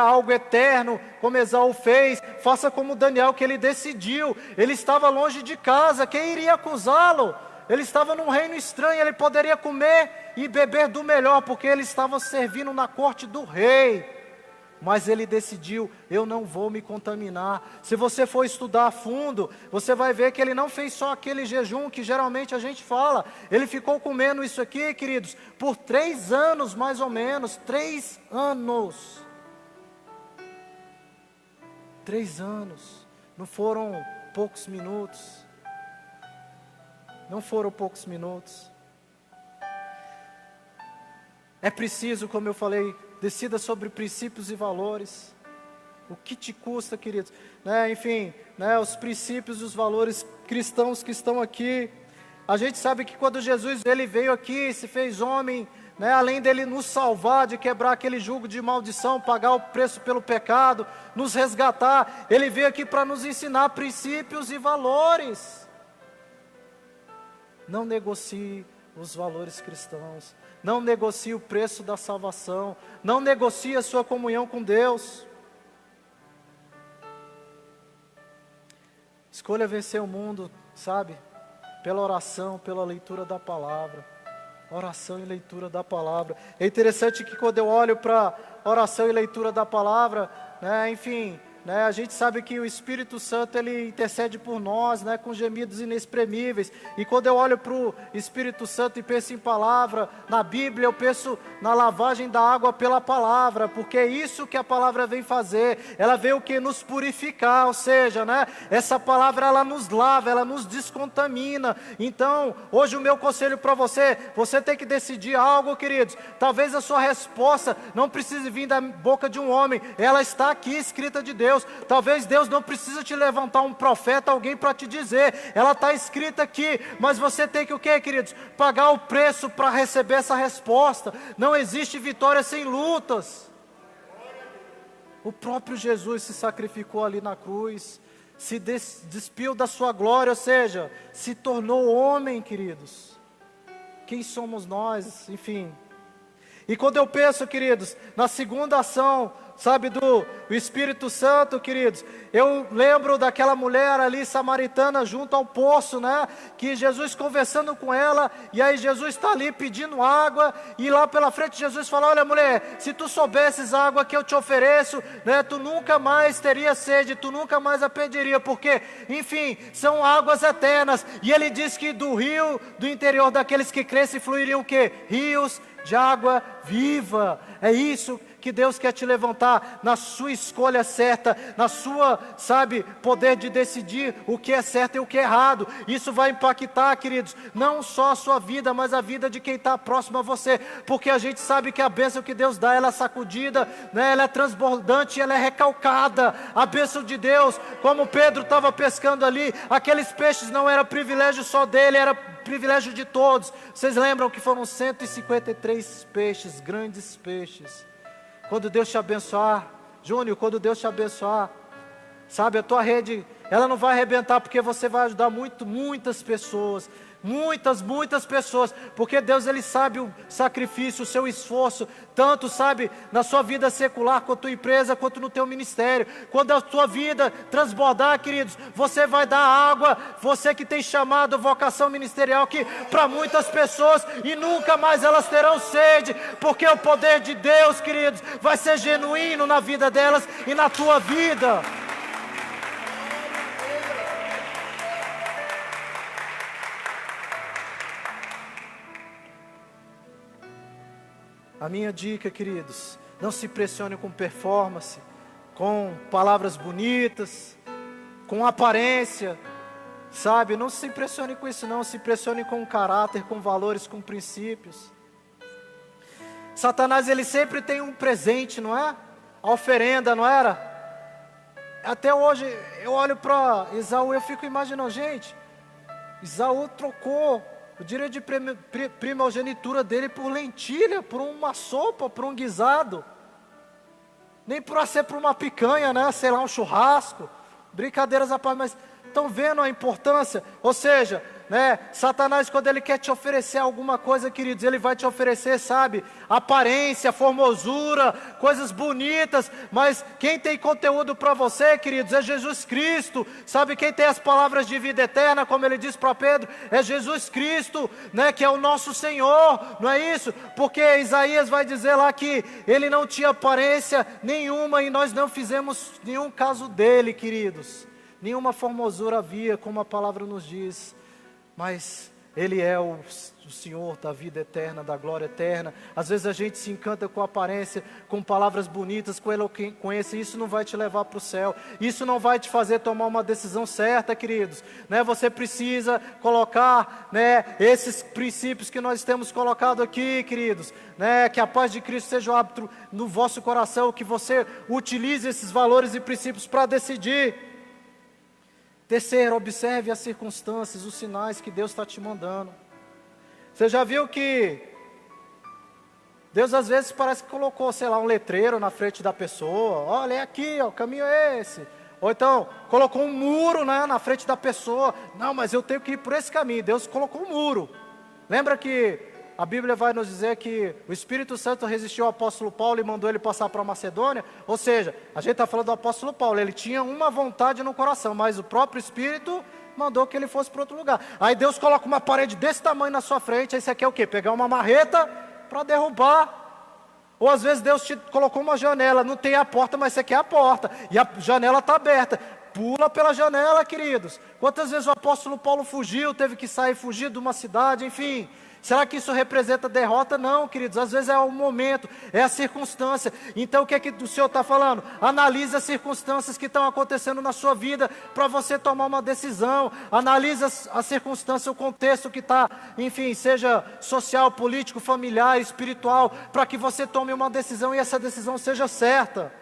algo eterno, como Esaú fez. Faça como Daniel, que ele decidiu. Ele estava longe de casa, quem iria acusá-lo? Ele estava num reino estranho, ele poderia comer e beber do melhor, porque ele estava servindo na corte do rei. Mas ele decidiu, eu não vou me contaminar. Se você for estudar a fundo, você vai ver que ele não fez só aquele jejum que geralmente a gente fala. Ele ficou comendo isso aqui, queridos, por 3 anos mais ou menos. 3 anos. 3 anos. Não foram poucos minutos. Não foram poucos minutos. É preciso, como eu falei, decida sobre princípios e valores. O que te custa, queridos? Enfim, os princípios e os valores cristãos que estão aqui. A gente sabe que quando Jesus ele veio aqui, se fez homem, além dele nos salvar, de quebrar aquele jugo de maldição, pagar o preço pelo pecado, nos resgatar, ele veio aqui para nos ensinar princípios e valores. Não negocie os valores cristãos. Não negocie o preço da salvação. Não negocie a sua comunhão com Deus. Escolha vencer o mundo, sabe? Pela oração, pela leitura da palavra. Oração e leitura da palavra. É interessante que quando eu olho para oração e leitura da palavra, enfim, a gente sabe que o Espírito Santo ele intercede por nós, com gemidos inexprimíveis. E quando eu olho para o Espírito Santo e penso em palavra, na Bíblia eu penso na lavagem da água pela palavra, porque é isso que a palavra vem fazer. Ela veio o que? Nos purificar, ou seja, essa palavra ela nos lava, ela nos descontamina. Então, hoje o meu conselho para você, você tem que decidir algo, queridos. Talvez a sua resposta não precise vir da boca de um homem, ela está aqui escrita de Deus. Talvez Deus não precisa te levantar um profeta, alguém para te dizer, ela está escrita aqui, mas você tem que o que, queridos? Pagar o preço para receber essa resposta. Não existe vitória sem lutas. O próprio Jesus se sacrificou ali na cruz, se despiu da sua glória, ou seja, se tornou homem, queridos. Quem somos nós? Enfim. E quando eu penso, queridos, na segunda ação, sabe, do Espírito Santo, queridos, eu lembro daquela mulher ali, samaritana, junto ao poço, que Jesus conversando com ela, e aí Jesus está ali pedindo água, e lá pela frente Jesus fala, olha mulher, se tu soubesses a água que eu te ofereço, tu nunca mais teria sede, tu nunca mais a pediria, porque, enfim, são águas eternas, e ele diz que do rio, do interior daqueles que crescem, fluiriam o quê? Rios de água viva. É isso que Deus quer te levantar na sua escolha certa, na sua, poder de decidir o que é certo e o que é errado. Isso vai impactar, queridos, não só a sua vida, mas a vida de quem está próximo a você, porque a gente sabe que a bênção que Deus dá, ela é sacudida, ela é transbordante, ela é recalcada. A bênção de Deus, como Pedro estava pescando ali, aqueles peixes não era privilégio só dele, era privilégio de todos. Vocês lembram que foram 153 peixes, grandes peixes. Quando Deus te abençoar, Júnior, quando Deus te abençoar, a tua rede, ela não vai arrebentar, porque você vai ajudar muitas pessoas, muitas pessoas, porque Deus ele sabe o sacrifício, o seu esforço, tanto na sua vida secular, quanto tua empresa, quanto no teu ministério. Quando a tua vida transbordar, queridos, você vai dar água, você que tem chamado vocação ministerial aqui para muitas pessoas, e nunca mais elas terão sede, porque o poder de Deus, queridos, vai ser genuíno na vida delas e na tua vida. A minha dica, queridos, não se pressione com performance, com palavras bonitas, com aparência, não se impressione com isso não, se impressione com caráter, com valores, com princípios. Satanás, ele sempre tem um presente, não é? A oferenda, não era? Até hoje, eu olho para Esaú e eu fico imaginando, gente, Esaú trocou o direito de primogenitura dele por lentilha, por uma sopa, por um guisado. Nem para ser por uma picanha, sei lá, um churrasco. Brincadeiras à parte, mas Estão vendo a importância? Ou seja, Satanás, quando ele quer te oferecer alguma coisa, queridos, ele vai te oferecer, sabe, aparência, formosura, coisas bonitas, mas quem tem conteúdo para você, queridos, é Jesus Cristo. Sabe quem tem as palavras de vida eterna, como ele diz para Pedro? É Jesus Cristo, que é o nosso Senhor, não é isso? Porque Isaías vai dizer lá que ele não tinha aparência nenhuma e nós não fizemos nenhum caso dele, queridos. Nenhuma formosura havia, como a palavra nos diz, mas Ele é o Senhor da vida eterna, da glória eterna. Às vezes a gente se encanta com a aparência, com palavras bonitas, com eloquência, isso não vai te levar para o céu, isso não vai te fazer tomar uma decisão certa, queridos. Você precisa colocar esses princípios que nós temos colocado aqui, queridos, que a paz de Cristo seja o hábito no vosso coração, que você utilize esses valores e princípios para decidir. Terceiro, observe as circunstâncias, os sinais que Deus está te mandando. Você já viu que Deus às vezes parece que colocou, sei lá, um letreiro na frente da pessoa. Olha, é aqui, o caminho é esse. Ou então, colocou um muro na frente da pessoa. Não, mas eu tenho que ir por esse caminho. Deus colocou um muro. Lembra que a Bíblia vai nos dizer que o Espírito Santo resistiu ao apóstolo Paulo e mandou ele passar para a Macedônia? Ou seja, a gente está falando do apóstolo Paulo, ele tinha uma vontade no coração, mas o próprio Espírito mandou que ele fosse para outro lugar. Aí Deus coloca uma parede desse tamanho na sua frente, aí você quer o quê? Pegar uma marreta para derrubar. Ou às vezes Deus te colocou uma janela, não tem a porta, mas você quer a porta, e a janela está aberta. Pula pela janela, queridos. Quantas vezes o apóstolo Paulo fugiu, teve que sair, fugir de uma cidade, enfim. Será que isso representa derrota? Não, queridos, às vezes é o momento, é a circunstância. Então o que é que o Senhor está falando? Analise as circunstâncias que estão acontecendo na sua vida, para você tomar uma decisão. Analise as circunstâncias, o contexto que está, enfim, seja social, político, familiar, espiritual, para que você tome uma decisão e essa decisão seja certa.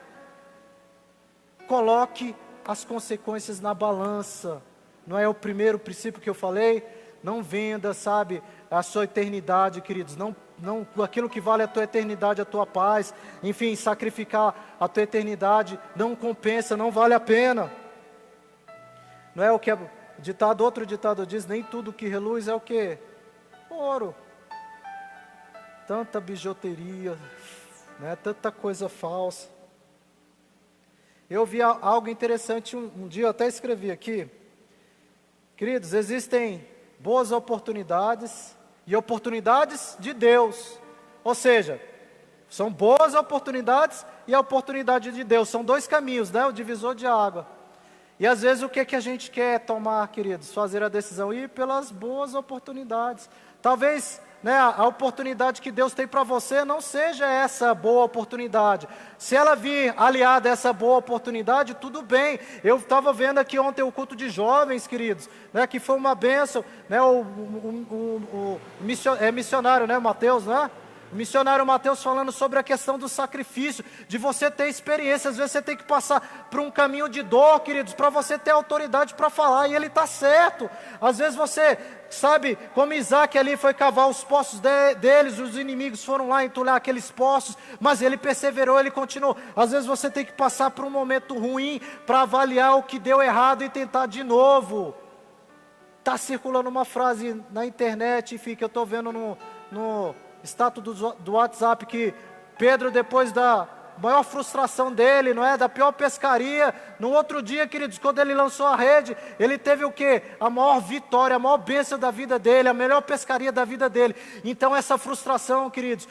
Coloque as consequências na balança. Não é o primeiro princípio que eu falei? Não venda, sabe, a sua eternidade, queridos. Não, aquilo que vale a tua eternidade, a tua paz. Enfim, sacrificar a tua eternidade não compensa, não vale a pena. Não é o que outro ditado diz, nem tudo que reluz é o que? Ouro. Tanta bijuteria, tanta coisa falsa. Eu vi algo interessante um dia, eu até escrevi aqui. Queridos, existem boas oportunidades e oportunidades de Deus. Ou seja, são boas oportunidades e a oportunidade de Deus. São dois caminhos, o divisor de água. E às vezes o que é que a gente quer tomar, queridos? Fazer a decisão, ir pelas boas oportunidades. Talvez a oportunidade que Deus tem para você não seja essa boa oportunidade. Se ela vir aliada a essa boa oportunidade, tudo bem. Eu estava vendo aqui ontem o culto de jovens, queridos, que foi uma bênção, o missionário, Mateus, O missionário Mateus falando sobre a questão do sacrifício, de você ter experiência. Às vezes você tem que passar por um caminho de dor, queridos, para você ter autoridade para falar, e ele está certo. Às vezes você, sabe, como Isaac ali foi cavar os poços deles, os inimigos foram lá entulhar aqueles poços, mas ele perseverou, ele continuou. Às vezes você tem que passar por um momento ruim, para avaliar o que deu errado e tentar de novo. Está circulando uma frase na internet, que eu estou vendo no status do WhatsApp, que Pedro, depois da maior frustração dele, da pior pescaria, no outro dia, queridos, quando ele lançou a rede, ele teve o quê? A maior vitória, a maior bênção da vida dele, a melhor pescaria da vida dele. Então essa frustração, queridos,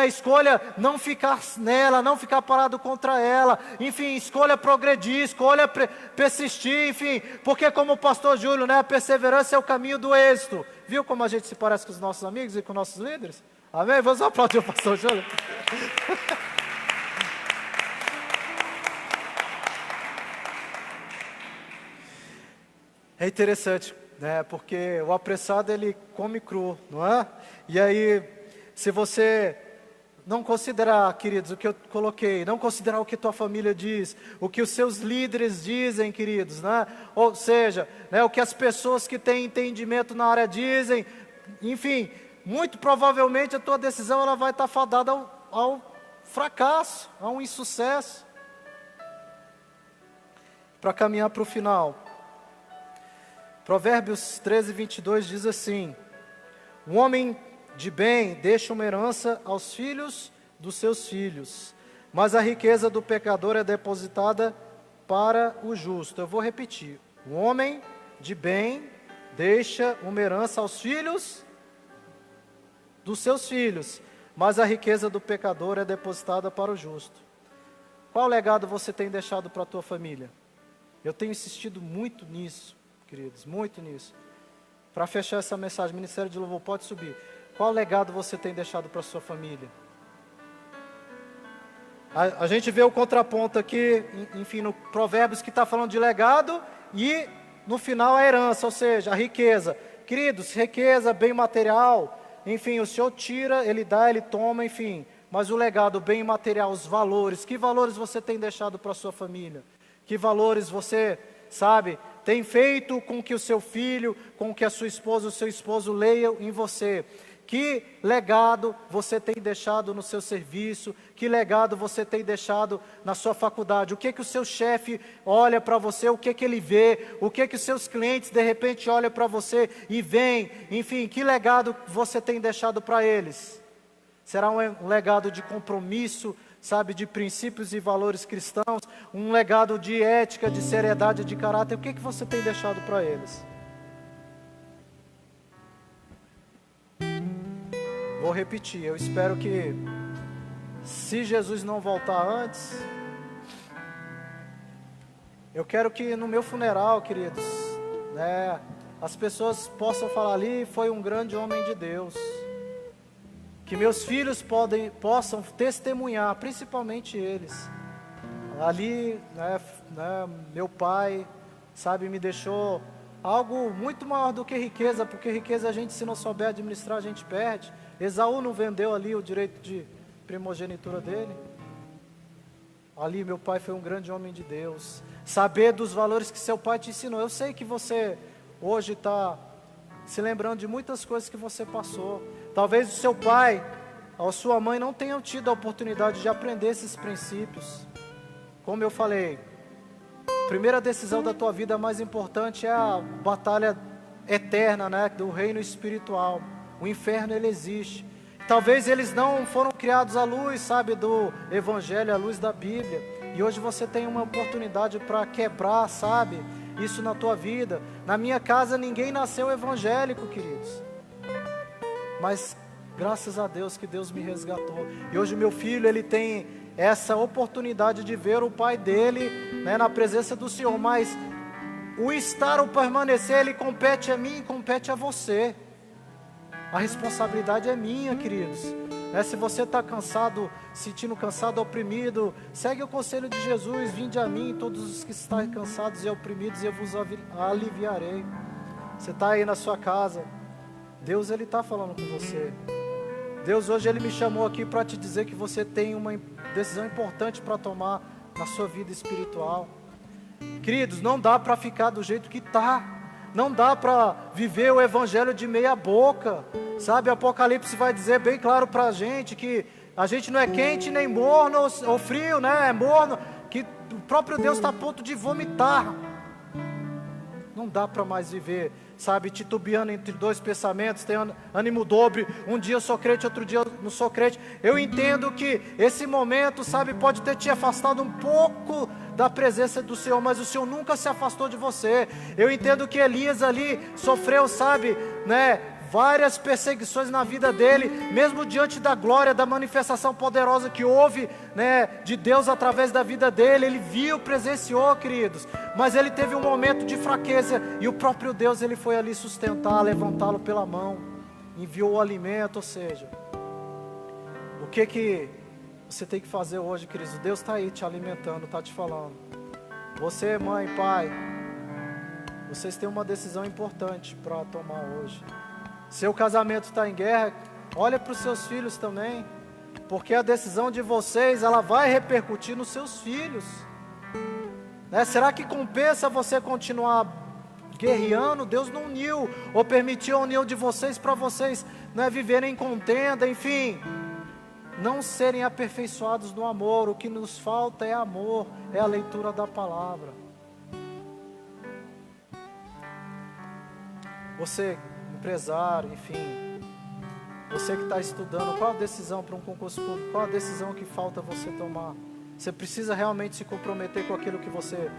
escolha não ficar nela, não ficar parado contra ela, enfim, escolha progredir, escolha persistir, enfim, porque como o pastor Júlio, a perseverança é o caminho do êxito. Viu como a gente se parece com os nossos amigos e com nossos líderes? Amém? Vamos aplaudir o pastor Júlio. É interessante, porque o apressado ele come cru, não é? E aí, se você não considerar, queridos, o que eu coloquei, não considerar o que tua família diz, o que os seus líderes dizem, queridos, Ou seja, o que as pessoas que têm entendimento na área dizem, enfim, muito provavelmente a tua decisão ela vai estar fadada ao fracasso, a um insucesso. Para caminhar para o final, Provérbios 13, 22 diz assim: um homem de bem deixa uma herança aos filhos dos seus filhos, mas a riqueza do pecador é depositada para o justo. Eu vou repetir: um homem de bem deixa uma herança aos filhos dos seus filhos, mas a riqueza do pecador é depositada para o justo. Qual legado você tem deixado para a tua família? Eu tenho insistido muito nisso, queridos, muito nisso. Para fechar essa mensagem, Ministério de Louvor, pode subir. Qual legado você tem deixado para a sua família? A gente vê o contraponto aqui, enfim, no Provérbios, que está falando de legado, e no final a herança, ou seja, a riqueza. Queridos, riqueza, bem material, enfim, o Senhor tira, Ele dá, Ele toma, enfim. Mas o legado, o bem material, os valores, que valores você tem deixado para a sua família? Que valores você, sabe, tem feito com que o seu filho, com que a sua esposa, o seu esposo leiam em você? Que legado você tem deixado no seu serviço? Que legado você tem deixado na sua faculdade? O que que o seu chefe olha para você? O que que ele vê? O que que os seus clientes de repente olham para você e veem? Enfim, que legado você tem deixado para eles? Será um legado de compromisso, sabe, de princípios e valores cristãos? Um legado de ética, de seriedade, de caráter? O que que você tem deixado para eles? Vou repetir, eu espero que, se Jesus não voltar antes, eu quero que no meu funeral, queridos, né, as pessoas possam falar: ali foi um grande homem de Deus. Que meus filhos possam testemunhar, principalmente eles. Ali, meu pai, sabe, me deixou algo muito maior do que riqueza, porque riqueza a gente, se não souber administrar, a gente perde. Esaú não vendeu ali o direito de primogenitura dele. Ali meu pai foi um grande homem de Deus. Saber dos valores que seu pai te ensinou. Eu sei que você hoje está se lembrando de muitas coisas que você passou. Talvez o seu pai ou sua mãe não tenham tido a oportunidade de aprender esses princípios. Como eu falei, a primeira decisão da tua vida mais importante é a batalha eterna, né, do reino espiritual. O inferno, ele existe. Talvez eles não foram criados à luz, sabe, do Evangelho, à luz da Bíblia. E hoje você tem uma oportunidade para quebrar, sabe, isso na tua vida. Na minha casa ninguém nasceu evangélico, queridos. Mas graças a Deus que Deus me resgatou. E hoje meu filho, ele tem essa oportunidade de ver o pai dele, né, na presença do Senhor. Mas o estar, o permanecer, ele compete a mim e compete a você. A responsabilidade é minha, queridos. Se você está cansado, sentindo cansado, oprimido, segue o conselho de Jesus: vinde a mim todos os que estão cansados e oprimidos, e eu vos aliviarei. Você está aí na sua casa, Deus, ele está falando com você. Deus hoje, ele me chamou aqui para te dizer que você tem uma decisão importante para tomar na sua vida espiritual. Queridos, não dá para ficar do jeito que está. Não dá para viver o evangelho de meia boca, sabe? Apocalipse vai dizer bem claro para a gente que a gente não é quente nem morno ou frio, né? É morno, que o próprio Deus está a ponto de vomitar. Não dá para mais viver, sabe, titubeando entre dois pensamentos, tem ânimo dobre. Um dia eu sou crente, outro dia eu não sou crente. Eu entendo que esse momento, sabe, pode ter te afastado um pouco da presença do Senhor, mas o Senhor nunca se afastou de você. Eu entendo que Elias ali sofreu, sabe, né, várias perseguições na vida dele, mesmo diante da glória, da manifestação poderosa que houve, né, de Deus através da vida dele. Ele viu, presenciou, queridos, mas ele teve um momento de fraqueza, e o próprio Deus, ele foi ali sustentar, levantá-lo pela mão, enviou o alimento. Ou seja, o que você tem que fazer hoje, queridos? Deus está aí te alimentando, está te falando. Você, mãe, pai, vocês têm uma decisão importante para tomar hoje. Seu casamento está em guerra, olha para os seus filhos também, porque a decisão de vocês, ela vai repercutir nos seus filhos, né? Será que compensa você continuar guerreando? Deus não uniu, ou permitiu a união de vocês para vocês, né, viverem em contenda, enfim, não serem aperfeiçoados no amor. O que nos falta é amor, é a leitura da palavra. Você, empresário, enfim, você que está estudando, qual a decisão para um concurso público, qual a decisão que falta você tomar? Você precisa realmente se comprometer com aquilo que você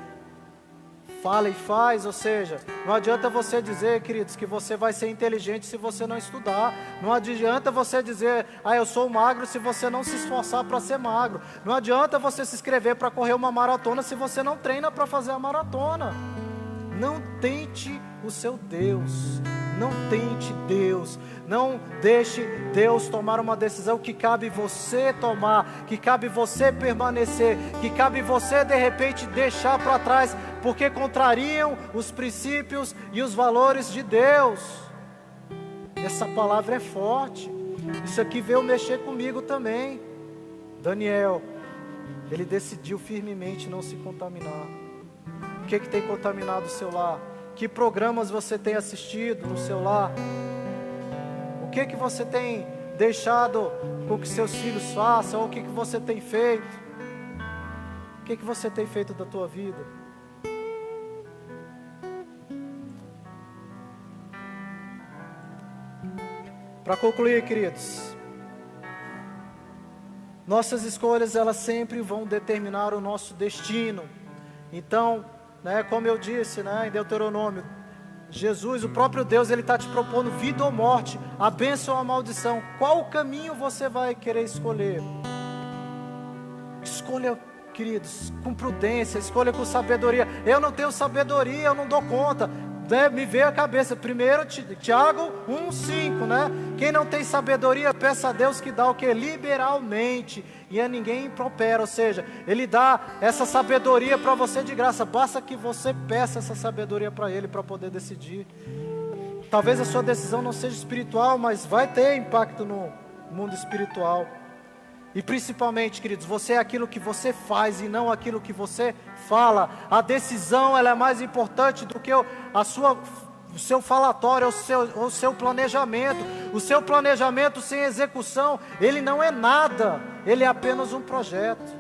fala e faz, ou seja, não adianta você dizer, queridos, que você vai ser inteligente se você não estudar, não adianta você dizer, eu sou magro, se você não se esforçar para ser magro, não adianta você se inscrever para correr uma maratona se você não treina para fazer a maratona. Não tente o seu Deus, não tente Deus, não deixe Deus tomar uma decisão que cabe você tomar, que cabe você permanecer, que cabe você de repente deixar para trás, porque contrariam os princípios e os valores de Deus. Essa palavra é forte, isso aqui veio mexer comigo também. Daniel, ele decidiu firmemente não se contaminar. O que tem contaminado o seu lar? Que programas você tem assistido no seu lar? O que você tem deixado com que seus filhos façam? Ou o que você tem feito? O que você tem feito da tua vida? Para concluir, queridos, nossas escolhas, elas sempre vão determinar o nosso destino. Então, como eu disse, em Deuteronômio, Jesus, o próprio Deus, Ele está te propondo vida ou morte, a bênção ou a maldição. Qual o caminho você vai querer escolher? Escolha, queridos, com prudência, escolha com sabedoria. Eu não tenho sabedoria, eu não dou conta. Me veio a cabeça, primeiro Tiago 1,5, Quem não tem sabedoria, peça a Deus que dá o que? Liberalmente, e a ninguém impropera, ou seja, Ele dá essa sabedoria para você de graça, basta que você peça essa sabedoria para Ele, para poder decidir. Talvez a sua decisão não seja espiritual, mas vai ter impacto no mundo espiritual. E principalmente, queridos, você é aquilo que você faz e não aquilo que você fala. A decisão, ela é mais importante do que o seu falatório, o seu planejamento. O seu planejamento sem execução, ele não é nada, ele é apenas um projeto.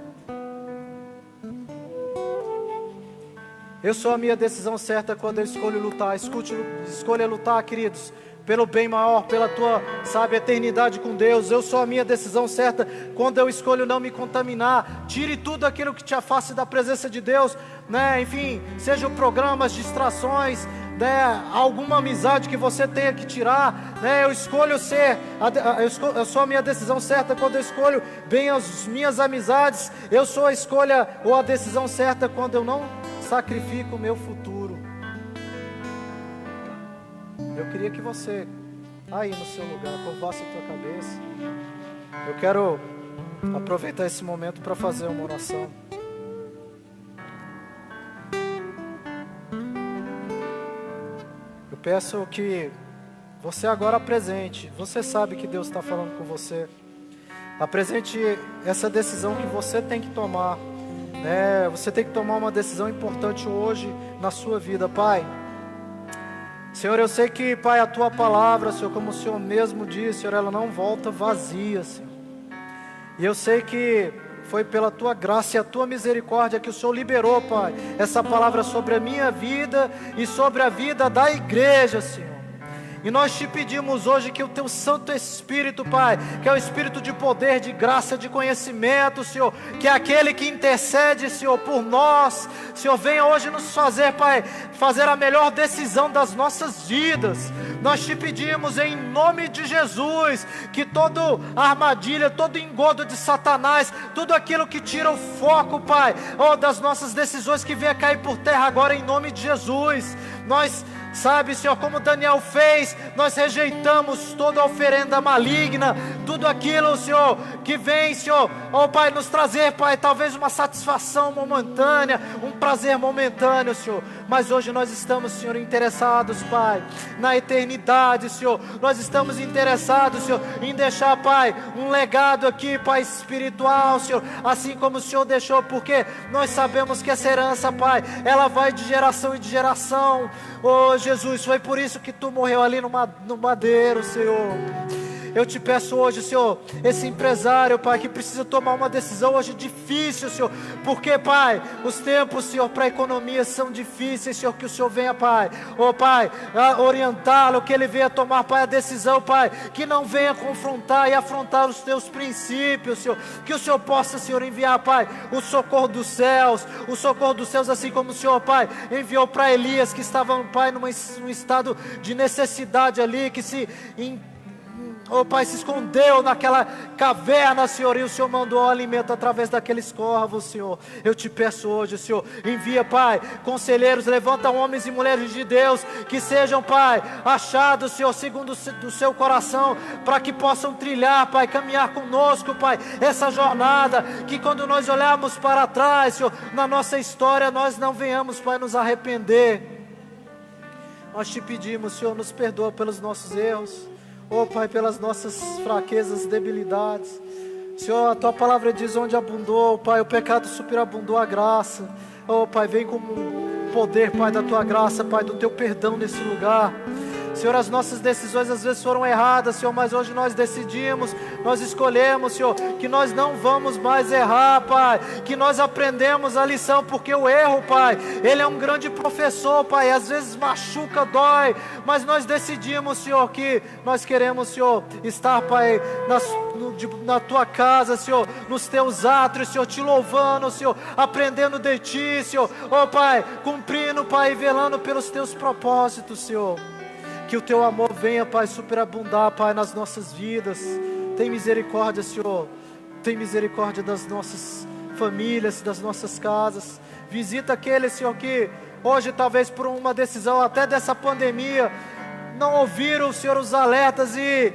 Eu sou a minha decisão certa quando eu escolho lutar. Escolha lutar, queridos, pelo bem maior, pela tua, eternidade com Deus. Eu sou a minha decisão certa quando eu escolho não me contaminar. Tire tudo aquilo que te afaste da presença de Deus, enfim, sejam programas, distrações, alguma amizade que você tenha que tirar, eu escolho eu sou a minha decisão certa quando eu escolho bem as minhas amizades. Eu sou a escolha ou a decisão certa quando eu não sacrifico o meu futuro. Eu queria que você, aí no seu lugar, curvasse a tua cabeça. Eu quero aproveitar esse momento para fazer uma oração. Eu peço que você agora apresente. Você sabe que Deus está falando com você. Apresente essa decisão que você tem que tomar. Você tem que tomar uma decisão importante hoje na sua vida, Pai. Senhor, eu sei que, Pai, a Tua palavra, Senhor, como o Senhor mesmo disse, Senhor, ela não volta vazia, Senhor. E eu sei que foi pela Tua graça e a Tua misericórdia que o Senhor liberou, Pai, essa palavra sobre a minha vida e sobre a vida da igreja, Senhor. E nós te pedimos hoje que o Teu Santo Espírito, Pai, que é o Espírito de poder, de graça, de conhecimento, Senhor, que é aquele que intercede, Senhor, por nós, Senhor, venha hoje nos fazer, Pai, fazer a melhor decisão das nossas vidas. Nós te pedimos em nome de Jesus, que toda armadilha, todo engodo de Satanás, tudo aquilo que tira o foco, Pai, das nossas decisões, que venha cair por terra agora em nome de Jesus. Nós, Senhor, como Daniel fez, nós rejeitamos toda oferenda maligna, tudo aquilo, Senhor, que vem, Senhor, Pai, nos trazer, Pai, talvez uma satisfação momentânea, um prazer momentâneo, Senhor, mas hoje nós estamos, Senhor, interessados, Pai, na eternidade, Senhor. Nós estamos interessados, Senhor, em deixar, Pai, um legado aqui, Pai, espiritual, Senhor, assim como o Senhor deixou, porque nós sabemos que essa herança, Pai, ela vai de geração em geração. Jesus, foi por isso que Tu morreu ali no madeiro, Senhor. Eu te peço hoje, Senhor, esse empresário, Pai, que precisa tomar uma decisão hoje difícil, Senhor, porque, Pai, os tempos, Senhor, para a economia são difíceis, Senhor, que o Senhor venha, Pai, Pai, orientá-lo, que ele venha tomar, Pai, a decisão, Pai, que não venha confrontar e afrontar os teus princípios, Senhor, que o Senhor possa, Senhor, enviar, Pai, o socorro dos céus, assim como o Senhor, Pai, enviou para Elias, que estava, Pai, num estado de necessidade ali, que Pai, se escondeu naquela caverna, Senhor, e o Senhor mandou o alimento através daqueles corvos, Senhor. Eu te peço hoje, Senhor, envia, Pai, conselheiros, levanta homens e mulheres de Deus, que sejam, Pai, achados, Senhor, segundo o seu coração, para que possam trilhar, Pai, caminhar conosco, Pai, essa jornada, que quando nós olharmos para trás, Senhor, na nossa história, nós não venhamos, Pai, nos arrepender. Nós te pedimos, Senhor, nos perdoa pelos nossos erros, Pai, pelas nossas fraquezas, debilidades. Senhor, a Tua palavra diz: onde abundou, Pai, o pecado superabundou a graça. Pai, vem com o poder, Pai, da Tua graça, Pai, do Teu perdão nesse lugar. Senhor, as nossas decisões às vezes foram erradas, Senhor, mas hoje nós decidimos, nós escolhemos, Senhor, que nós não vamos mais errar, Pai, que nós aprendemos a lição, porque o erro, Pai, ele é um grande professor, Pai, às vezes machuca, dói, mas nós decidimos, Senhor, que nós queremos, Senhor, estar, Pai, na Tua casa, Senhor, nos Teus átrios, Senhor, te louvando, Senhor, aprendendo de Ti, Senhor, Pai, cumprindo, Pai, velando pelos Teus propósitos, Senhor. Que o Teu amor venha, Pai, superabundar, Pai, nas nossas vidas. Tem misericórdia, Senhor. Tem misericórdia das nossas famílias, das nossas casas. Visita aqueles, Senhor, que hoje, talvez por uma decisão até dessa pandemia, não ouviram, Senhor, os alertas e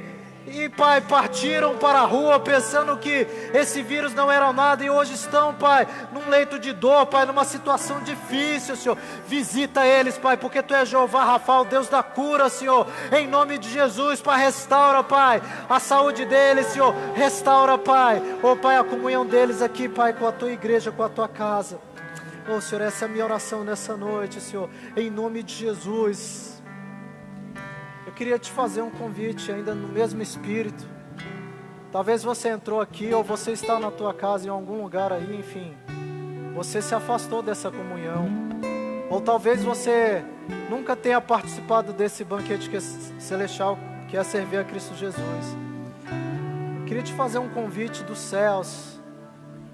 Pai, partiram para a rua pensando que esse vírus não era nada, e hoje estão, Pai, num leito de dor, Pai, numa situação difícil, Senhor. Visita eles, Pai, porque Tu és Jeová Rafa, o Deus da cura, Senhor. Em nome de Jesus, Pai, restaura, Pai, a saúde deles, Senhor. Restaura, Pai, Pai, a comunhão deles aqui, Pai, com a Tua igreja, com a Tua casa. Senhor, essa é a minha oração nessa noite, Senhor, em nome de Jesus. Eu queria te fazer um convite ainda no mesmo espírito. Talvez você entrou aqui, ou você está na tua casa, em algum lugar aí, enfim, você se afastou dessa comunhão, ou talvez você nunca tenha participado desse banquete celestial, que é servir a Cristo Jesus. Eu queria te fazer um convite dos céus.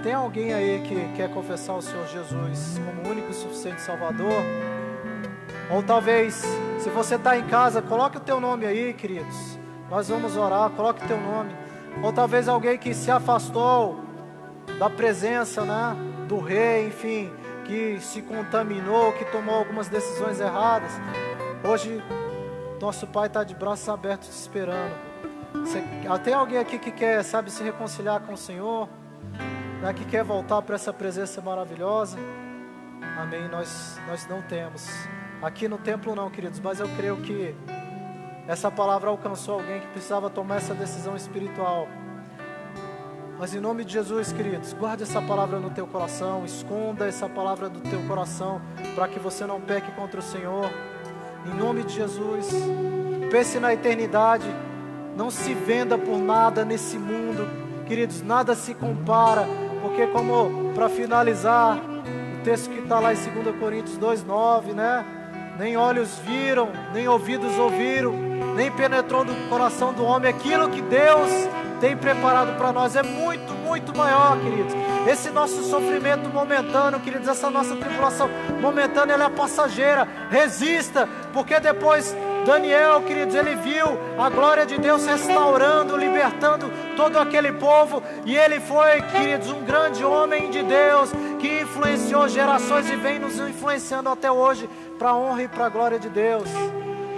Tem alguém aí que quer confessar o Senhor Jesus como único e suficiente Salvador? Ou talvez, se você está em casa, coloque o teu nome aí, queridos. Nós vamos orar, coloque o teu nome. Ou talvez alguém que se afastou da presença, né, do Rei, enfim, que se contaminou, que tomou algumas decisões erradas. Hoje, nosso Pai está de braços abertos te esperando. Tem alguém aqui que quer, sabe, se reconciliar com o Senhor, né, que quer voltar para essa presença maravilhosa? Amém, nós não temos. Aqui no templo não, queridos, mas eu creio que essa palavra alcançou alguém que precisava tomar essa decisão espiritual. Mas em nome de Jesus, queridos, guarde essa palavra no teu coração, esconda essa palavra do teu coração, para que você não peque contra o Senhor. Em nome de Jesus, pense na eternidade, não se venda por nada nesse mundo, queridos, nada se compara, porque como, para finalizar, o texto que está lá em 2 Coríntios 2:9, né? Nem olhos viram, nem ouvidos ouviram, nem penetrou no coração do homem aquilo que Deus tem preparado para nós. É muito, muito maior, queridos. Esse nosso sofrimento momentâneo, queridos, essa nossa tribulação momentânea, ela é passageira. Resista, porque depois Daniel, queridos, ele viu a glória de Deus restaurando, libertando todo aquele povo, e ele foi, queridos, um grande homem de Deus, que influenciou gerações e vem nos influenciando até hoje, para a honra e para a glória de Deus.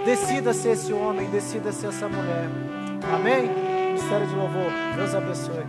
Decida ser esse homem, decida ser essa mulher. Amém? Ministério de louvor, Deus abençoe.